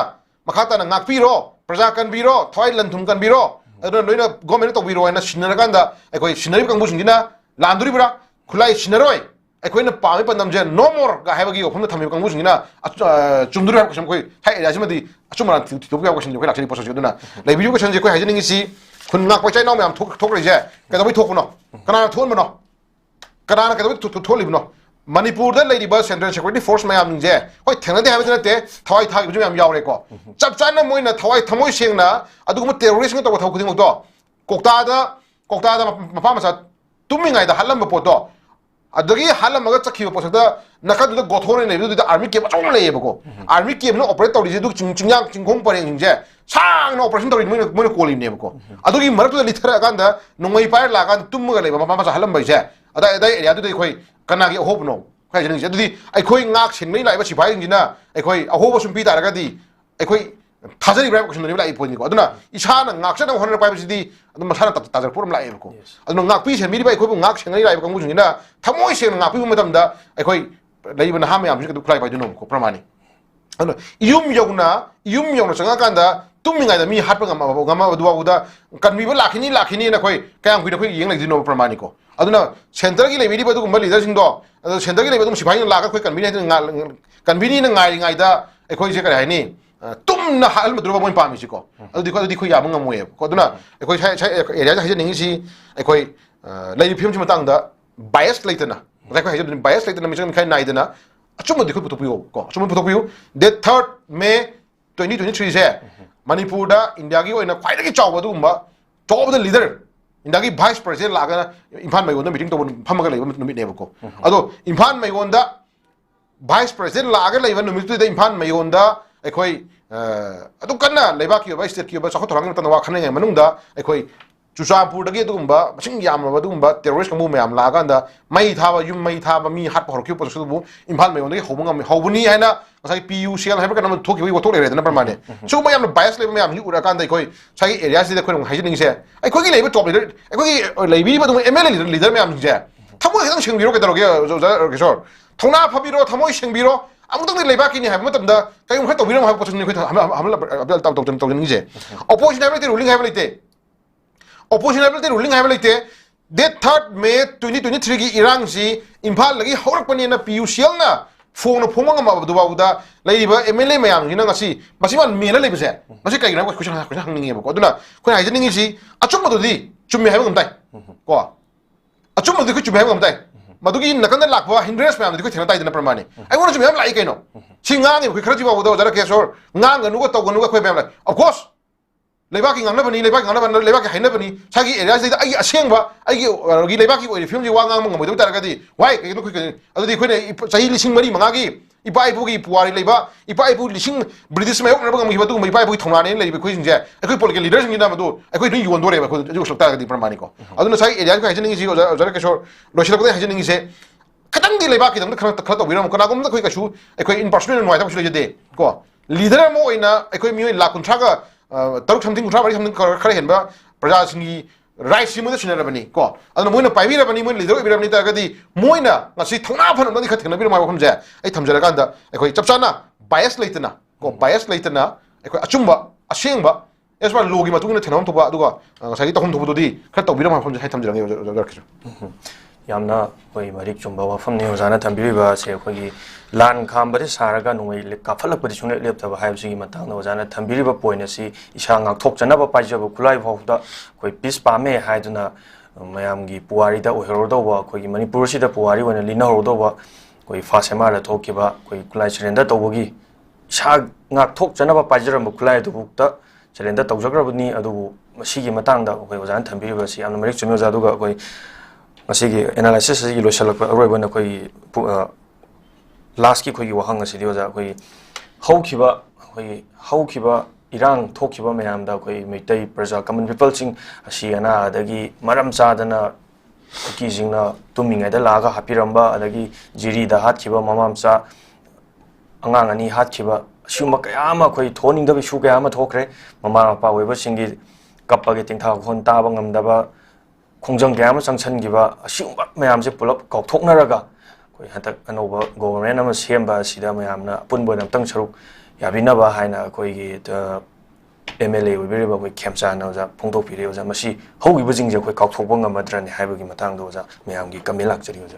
मखा ताना गांगपीरो प्रजा कनबीरो थवाई लंथुम कनबीरो लोइना गवर्नमेंट तौबीरो सिनरकांदा सिनरी कांगबुसिंगिना लांदुरिब्रा खुलाई सिनरोय अखोइना पामे पनमजे नो मोर गा हाइबगी ओफम थमी कांगबुसिंगिना चुमदुरि हाब कसम खोइ थाइ एरियासिमदि अचुमरा थिथोपि हाब कसम खोइ लाक्सनि पोसो दुना लेबियु क्वेश्चन जे खोइ हाइजनिंगिसि खुन गाक पचाइ नाउ म्याम थोकरैजे कदबै थोकबनो कनाना थोनबनो कनाना कदबै थोलिबनो मणिपुर लेरिबा सेंट्रल सिक्योरिटी फोर्स मैम निजे होय थेंगदे हाबे नते थवाई थागि बिजु मैम यावरे को चप चाना मोइना थवाई थमोय सेंगना अदुगुम टेररिस्ट तो थौ खुदिंग तो कोक्तादा मफा मसा तुमिंगाइदा हलम पोतो अदगी हालमगा चखिबो पोसदा नखदुदा गोथोरे नेबुदा आर्मी केम अचों लेयेबको आर्मी केम नो ऑपरेट तौरिजे दु चिंगयां चिंगोंग परेंजे सांग नो ऑपरेशन तौरि मोइ कोलिम नेबको अदगी मरतुदा लिथरा गांदा नोंगै पार लागा तुमगा लेबा मफा मसा हलम बैजे अदा एरिया दुदि खोइ कनागी होबनो खोइ जनिंजे दुदि अखोइ गाक सिनमै लाइबा सिफाइंजिना अखोइ अहोबो सुम्पि तारगादि अखोइ थाजरी ब्राइब क्वेश्चन लाइ पोइनिको अदुना इसाना गाकसना होनर पाइबसिदि अदु मसाना ताजर पुरम लाइबको अदुना गाकपि सेनमिदि बाइ खोबु गाक सेंगै लाइब कांगुजिना थमोइ सेंग गाकपि मतमदा अखोइ लाइबना हाम याम सिकदु फ्लाइ बाइदुनो को प्रमाणि अदु इयुम यौना चंगा कांदा तुमिंगाइदा मी हाटपा गमा दुवाउदा कनमिबो लाखिनि ना खोइ कायाम कुइदा खोइ येंग लाइदिनो प्रमाणिको अदुना सेंटर की लेबिदि बदु गुम्बा लीडर सिंदो अदु सेंटर की लेबिदु सिफाइ लागा खोइ कनबिनि ना गाइदा अखोइ जे करे हाइनि तुमना हाल मद्रुबा मोइ पामिसिको अदु खोइ याबंग मोय को अदुना अखोइ एरिया हाइजनिंगिसि अखोइ लाइरि फिल्म सि मतंगदा बायस लेतना लाइक हाइजन बायस लेतना मिसन खाइ नाइदना अचुम दिखो पुतोपियो को अचुम पुतोपियो दे 3 मे 2023 से मणिपुर दा इंडिया की ओइना ख्वाइदगी चावबदुगुम्बा टॉप द लीडर इंडिया की वाइस प्रेसिडेंट लागा इम्फाल मैगोन मीटिंग तो फमगा लेबा नुमित नेबको अदो इम्फाल मैगोन दा वाइस प्रेसिडेंट लागा लेबा नुमित दा इम्फाल मैगोन दा अखोइ अदु कन्ना लेबा की वाइस स्टेट की बा सखो थरांग तन वा खने मनुंगदा अखोइ चुचापुर दगे दुगुम्बा मसिंग यामबा दुगुम्बा टेररिस्ट कमु मैम लागांदा मई थाबा युम मई थाबा मी हाट हरक्यु पोसुबु इम्फाल मैगोन दगे होबंग होबुनी हाइना मसाई पीयूसीएल हाइबा कनम थोकि वो थोक लेरेदना प्रमाणे सो मैम बायस लेबा मैम उरा कांदा अखोइ साई एरिया से अखोइ हाइजनिंग से अखोइ लेबा टॉप लीडर अखोइ लेबी बदु एमएलए लीडर मैम जे थमो हेदं सिंबिरो केदरोगे किशोर थौना फबिरो थमो सिंबिरो अमुतंग लेबा किनि हाइबा मतमदा कयम खै तोबिरो हाइबा पोसुनि खै हमला अबल ताव तौजन जे ऑपोजिशन हाइबा रूलिंग हाइबा लेते ऑपोजिशन हाइबा रूलिंग हाइबा लेते डेट 3 मे 2023 की इरांग सी इम्फाल लगी हौरकपनि ना पीयूसीएल ना फोन फोंग मा दुबाउदा लेरिबा MLA मयाम Jinnah ngasi masiman mena lebese masi kai na question hangningi ba ko aduna khoi haijaningi si achum madudi chummi haiba ngamtai ko achum madudi chummi haiba ngamtai madugi nakanda lakwa hindress ma'am dikoi thena tai dana pramani ai wona chummi ham lai kaino singang ni khoi kharaji ba do jara kesor ngang anu ko taw ganu ko khoi ma'am of course लेबाकी ngangna लेबाकी हाइना बनी सागी एरिया से आई असेंगबा आई गी लेबाकी ओइ फिल्म जी वा ngang mong मोदो तारगादी वाइ केनो खै अदुदि खोने सही लिसिंग मरी मंगागी इपा इपुगी पुवारी लेबा इपा इपु लिसिंग ब्रिटिश मायक नबा ngam हिबा दु इपा इपु थोंनाने लेबा खोइ जिंजे अखोइ पोलिटिकल लीडर सिंग ना मदु अखोइ नि युवन दोरेबा खो जु सकता गदी प्रमाणिक को अदुना सागी एरिया को हाइजनिंग जी जरा केशोर लोशिलक दे हाइजनिंग से खतंग दि लेबाकी दम खरा खरा तो बिरम कना गुम खोइ कछु अखोइ इन पर्सनल नोइ था खुले दे को लीडर मो ओइना अखोइ मिय ला कुंथ्रागा तरुक समथिंग उठा बारी समथिंग खरा हेनबा प्रजा सिंगी राइट सिमुदा सिनरबनी को अदन मोइना पाइबिरबनी मोइन लीडर बिरबनी तागदी मोइना ngasi थौना फनमदि खथेना बिरम माबा खमजे ai thamjara kanda ekoi chapchana bias leitana ko bias leitana ekoi achumba asengba esma logi matungina thenam thoba aduga ngasai tahum thobudodi khara tawbiram khomje hai thamjara jarkisu yamna koi marik chumba wafam ne ozana thambiriba se khoi lan khambari saraga nungai kafalakpadi sungle leptaba haibsigi matang ozana thambiriba point asi isa ngak thokchana ba paijaba khulai phawda koi peace pame haiduna mayamgi puari da ohero ba khoi manipur si da puari wana lina horo ba koi fasema la thokiba koi khulai surrender tawgi isa ngak thokchana ba paijara ba khulai du bukta surrender tawjagrabani adu masigi matang da koi ozana thambiriba si amna marik chumyo jaduga koi masigi analysis gi losalak aroi bana koi last ki khoi wahang asi dio ja koi haukiba hoi haukiba irang thokiba mayamda koi meitai praja common people sing asiana adagi maram chadana ki jingna tuminga da laga hapiramba adagi jiri da hatkiba mamamsa angang ani hatkiba shuma kayama koi thoning da bi shu kayama thokre mama pa weba singi kappa ge tingtha khon ta ba ngamdaba khongjang kayama changchangiba ashumba mayamse pulap kaukthoknaraga koi hatak anoba government ama semba sida mayamna punbo namtang saruk yabinaba haina koi gi MLA 오비리바 그 캠사나 오자 봉독비리 오자 마시 허기부 징제 그 각톡봉가 마드라니 하이버기 마탕도 오자 미암기 까밀락저리 오자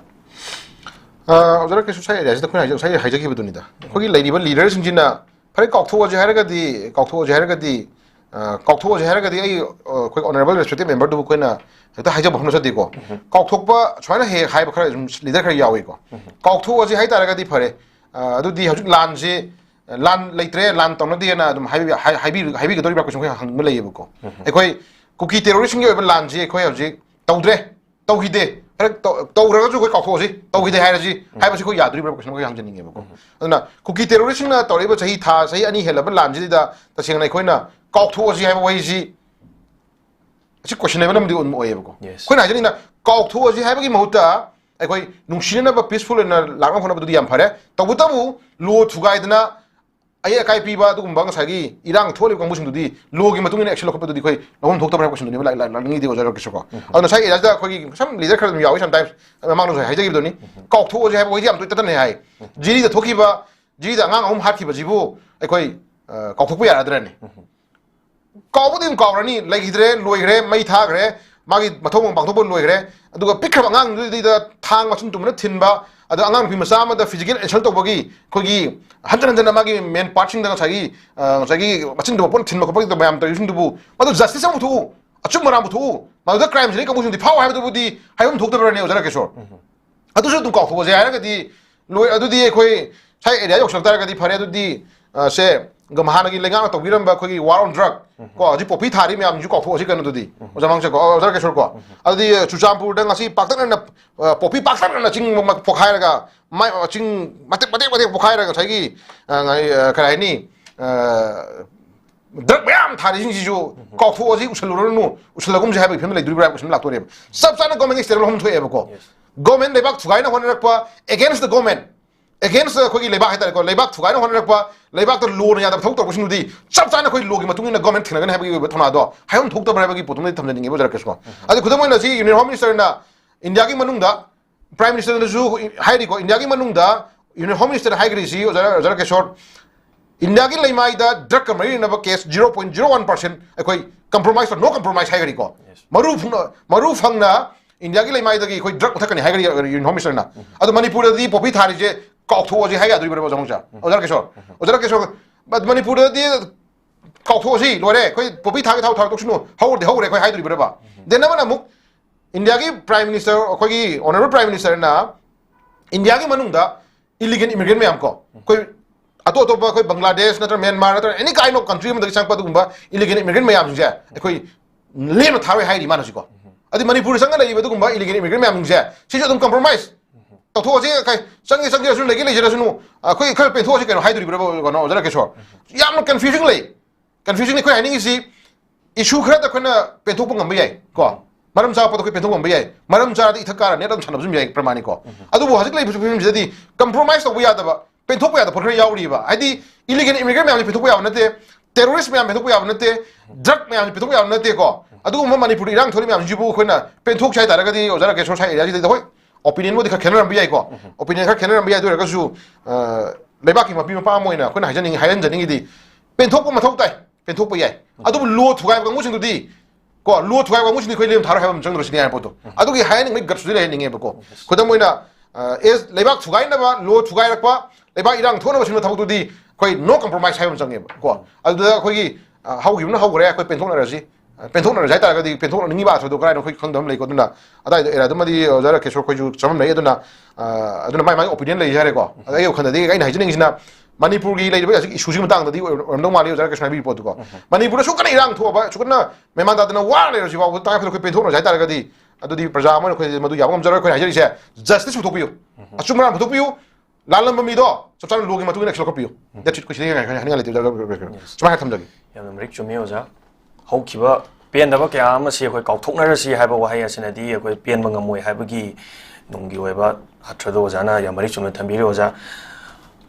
저렇게 수사에 대해서 그냥 사이 하이적이 부분이다. 거기 레이버 리더 승진나 파리 각톡어지 하라가디 각톡어지 하라가디 각톡어지 하라가디 이 거기 오너러블 레스펙티브 멤버도 그거나 또 하이적 먹는 되고 각톡바 저나 해 하이버 그래 좀 리더 그래 야오 이거 각톡어지 하이다라가디 파리 아두디 하주 란지 란 레이트레 란 떠나디나 좀 하이비 그 도리바 좀 그냥 한번 레이버고 에코이 쿠키 테러리스트 게 란지 에코이 아직 떠우드레 떠우히데 떠우라가지고 그 각톡어지 떠우히데 하이라지 하이버시 그 야두리바 좀 그냥 한전 닝게버고 그러나 쿠키 테러리스트나 떠리버 자히 타 자히 아니 헬라버 란지다 다시나 에코이나 각톡어지 하이버 와이지 지 퀘스천에블 남디 온 오예버고 코이나 아저니나 각톡어지 하이버기 모타 에코이 눅시나바 피스풀나 라강 코나버도 얌파레 떠부타부 로 투가이드나 아예 가이피바 두금방 사기 이랑 토리 광무신도디 로기 마뚱이나 액션 lokop도디 거의 너무 독답을 하고 싶은데 라랑이 되고 저렇게 쇼고 어느 사이 야자 거기 참 리더 카드 야위 sometimes 막는 소리 하이적이더니 꼭 토지 해 보이지 않도 있다네 하이 지리다 토키바 지리다 앙 하키바 지부 거의 꼭 토부 야라더니 거부딘 거라니 레기드레 로이그레 마이타그레 마기 마토봉 방토본 로이그레 아두가 피크바 앙들디다 탕 맞춘 tum나 틴바 아도 안강 비마사마다 피지컬 엔설 떡보기 거기 한전한전 마기 맨 파칭다가 자기 맞춘도 본 팀마 거기 또 마음도 유신도부 마도 자스티스부터 아춤마람부터 마도 크라임즈니까 무슨 디 파워 하이브도부디 하이음 독더버네 오자라게 쇼 아도저 좀 거고 보자 하나가디 로이 아도디 거기 사이 에리아 욕설다라가디 파레도디 세 gamahanagi lengang to biram ba khogi war on drug ko aji popi thari me am ju ko pho si kan dudi ojamang se ko ojara ke shor ko adi chuchampur dang asi paktan na popi paktan na ching ma pokhai raga mai ching mate pokhai raga chagi ngai karai ni drug bayam thari jing ji ju ko pho aji usulur nu usulagum je ha ba phim lai duri bra ko sim lak to re sab sana government sterol hom thoe ba ko government le bak thugai na hon rakpa against the government against 거기 레박 했다 거 레박 투가는 혼을 봐 레박도 로는 야다 독도 보신 누디 짭짤한 거기 로기 마뚱이나 거멘트 나가는 해보기 토나도 하연 독도 해보기 보통에 탐내는 게 뭐저렇게 서 아주 그동안에 지 유니언 홈미니스터나 인디아기 만웅다 프라임 미니스터는 주 하이리고 인디아기 만웅다 유니언 홈미니스터 하이그리시 저렇게 셔 인디아기 레이마이다 드럭 머리나 버 케이스 0.01% 거의 compromise no compromise 하이그리고 마루 팡나 인디아기 레이마이다기 거의 드럭 못하거니 하이그리 유니언 홈미니스터나 아도 마니푸르디 포피 타리제 각토지 하야 두리 버버 정자 어저렇게 쇼 마니푸르디 각토지 로레 거의 법이 타게 타고 독신노 하우르데 거의 하이두리 버버 데나마나 묵 인디아기 프라임 미니스터 거기 오너럴 프라임 미니스터나 인디아기 만웅다 일리겐 이미그레이트 매암코 거의 아토토바 거의 방글라데시 나터 미얀마 나터 애니 카인 오브 컨트리 뭐 상파도금바 일리겐 이미그레이트 매암제 거의 레노 타웨 하이리 마나지고 아디 마니푸르 상가나 이베도금바 일리겐 이미그레이트 매암제 시저 좀 컴프로마이즈 토지 가이 상기 줄 내기 레지라스노 거기 칼 펜토지 가노 하이드리 브레버 거노 저렇게 쇼 야무 컨퓨징리 거기 아니기지 이슈 그래도 그나 펜토봉 안 비야이 거 마름 자빠도 그 펜토봉 안 비야이 마름 자디 이탁가라 내던 찬업 좀 비야이 프라마니코 아도 뭐 하직 레이브 좀 저디 컴프로마이즈 또 비야다 펜토고 야다 포크레 야우리바 아디 일리겐 이미그레이트 면 펜토고 야우는데 테러리스트 면 펜토고 야우는데 드럭 면 펜토고 야우는데 거 아도 뭐 마니푸르 이랑 토리 면 주부 그나 펜토고 차이 다르가디 저렇게 쇼 차이 야지 되고 opinion mo di ka kenan biya ko opinion ka kenan biya do ka su lebaki ma bi ma pa mo ina ko na hajan ni hayan jani di pen thok ma thok tai pen thok biya adu lo thugai ba ngusin di ko lo thugai ba ngusin di ko lem tharo ha jang ro sini ya poto adu ki hayan ni gat su le ni nge ba ko ko da mo ina is lebak thugai na ba lo thugai rak pa lebak irang thona ba sinu thok di ko no compromise ha jang nge ba ko adu da ko gi hau gi na hau gre ko pen thok na ra si 펜토는 잘 따라가디 펜토는 능이 봐서도 그라이는 거기 컨덤 레이거든나 아다 에라드마디 저라 계속 거기 좀 레이더나 아드나 마이 오피니언 레이 잘해고 아다 이거 컨데 가이 나이지닝이나 마니푸르기 레이더 아직 이슈지 땅다디 엄동 말이요 저라 계속 나비 보도고 마니푸르 쇼카나 이랑 토바 쇼카나 메만다드나 와레로 지와 땅에서 그 펜토는 잘 따라가디 아도디 프라자만 그 모두 야봉 저라 그 하지리세 저스티스 부토비요 아춤만 부토비요 lalamba mi do chap chan logi matu na xlo kapiyo that's it ko sini ngai hani ngai le chuma ha thamjagi yamna marik chumi oja haukiba pen daba kya ama si khoi kauthokna ra si haiba wahai asina di khoi pen banga moi haibagi nunggi oiba hathado oja na ya marik chumi thambiri oja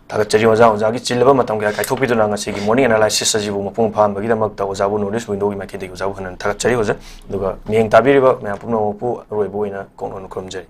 thagachari oja oja gi chilba matam kya kai thopiduna ngasi gi morning analysis ajibu mapung pham bagi damak ta oja bu notice window gi makedi oja bu hanan thagachari oja duga mieng tabiriba me apumna pu roibu ina kongnon kromjari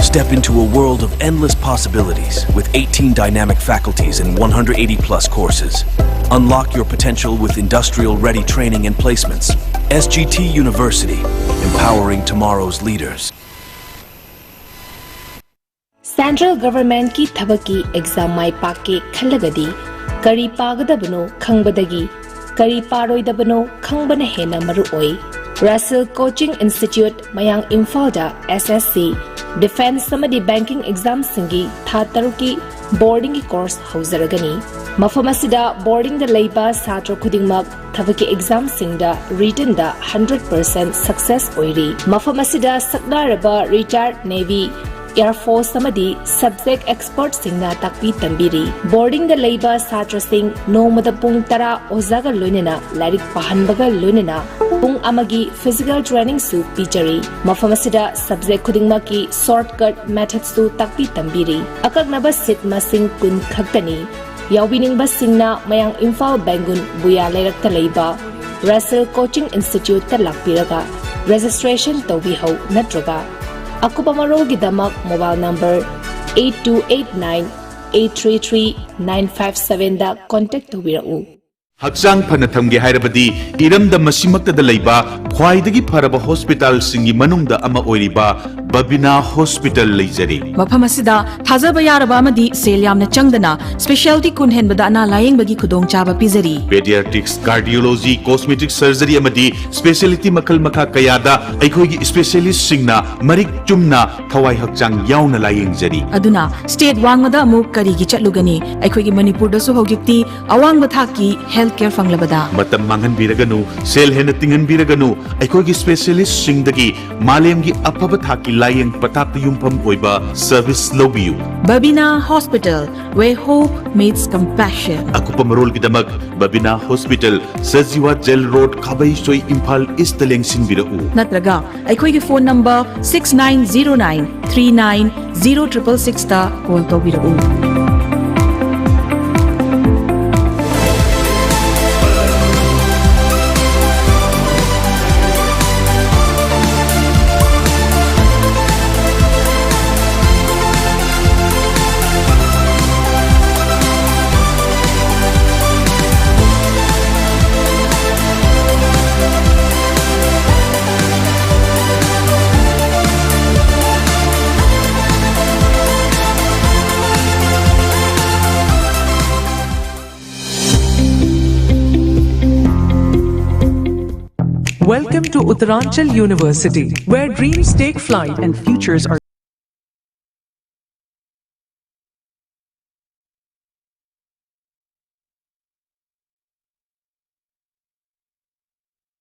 Step into a world of endless possibilities with 18 dynamic faculties and 180 plus courses. Unlock your potential with industrial-ready training and placements. SGT University, empowering tomorrow's leaders. Central Government ki thabaki exam mai paake khallagadi kari pagadabano khangbadagi kari paroidabano khangbana hena maru oi. Russell Coaching Institute Mayang Imphal SSC Defense Samadi Banking Exam Singi Tha Taruki Boarding course Hauzaragani Mafamasida Boarding the Laiba Satra Kudingmak Thavaki Exam Singda Written da 100% success oiri Mafamasida Sakdaraba Retired Navy Air Force Samadi Subject Expert Singna Takpi Tambiri Boarding the Laiba Satra Sing No Madapung Tara Ozaga Lunina Larik Pahanbaga Lunina Pung Amagi Physical Training Su Pichari Mafamasida Subject Kudingmaki Shortcut Methods Su Takpi Tambiri Akagnaba Sit Masing Kun Khaktani Yaubining Basingna Mayang Imphal Bangun Buya Leirakta Laiba Russell Coaching Institute Talakpiraga Registration Tobihau Natraga Akupamaro Gidamak mobile number 8289-833-957 da contact Tobirau. Hakchang phana thamge hairabadi iramda masimakta da leiba khwaidagi pharaba hospital singi manungda ama oiriba Babina Hospital leijari mafam asida thajaba yaraba amadi sel yamna changdana specialty kun henbada ana layeng bagi khudong chaba pizari pediatrics cardiology cosmetic surgery amadi specialty makal makha kayada aikhogi specialist singna marik chumna thawai hakchang yauna layeng jari aduna state wangmada amuk kari gi chatlugani aikhogi manipur da su hojikti awang bathaki healthcare fanglabada matam mangan biraganu sel hena tingan biraganu aikhogi specialist singdagi malemgi apaba thaki layeng patak yumpam oiba service lobiu Babina Hospital where hope meets compassion akupa marol gidamak Babina Hospital Sajiwa Jail Road Khabai Soi Imphal East Lengsin birau natraga aikhogi phone number 6909390666 ta call tobirau Welcome to Uttaranchal University, where dreams take flight and futures are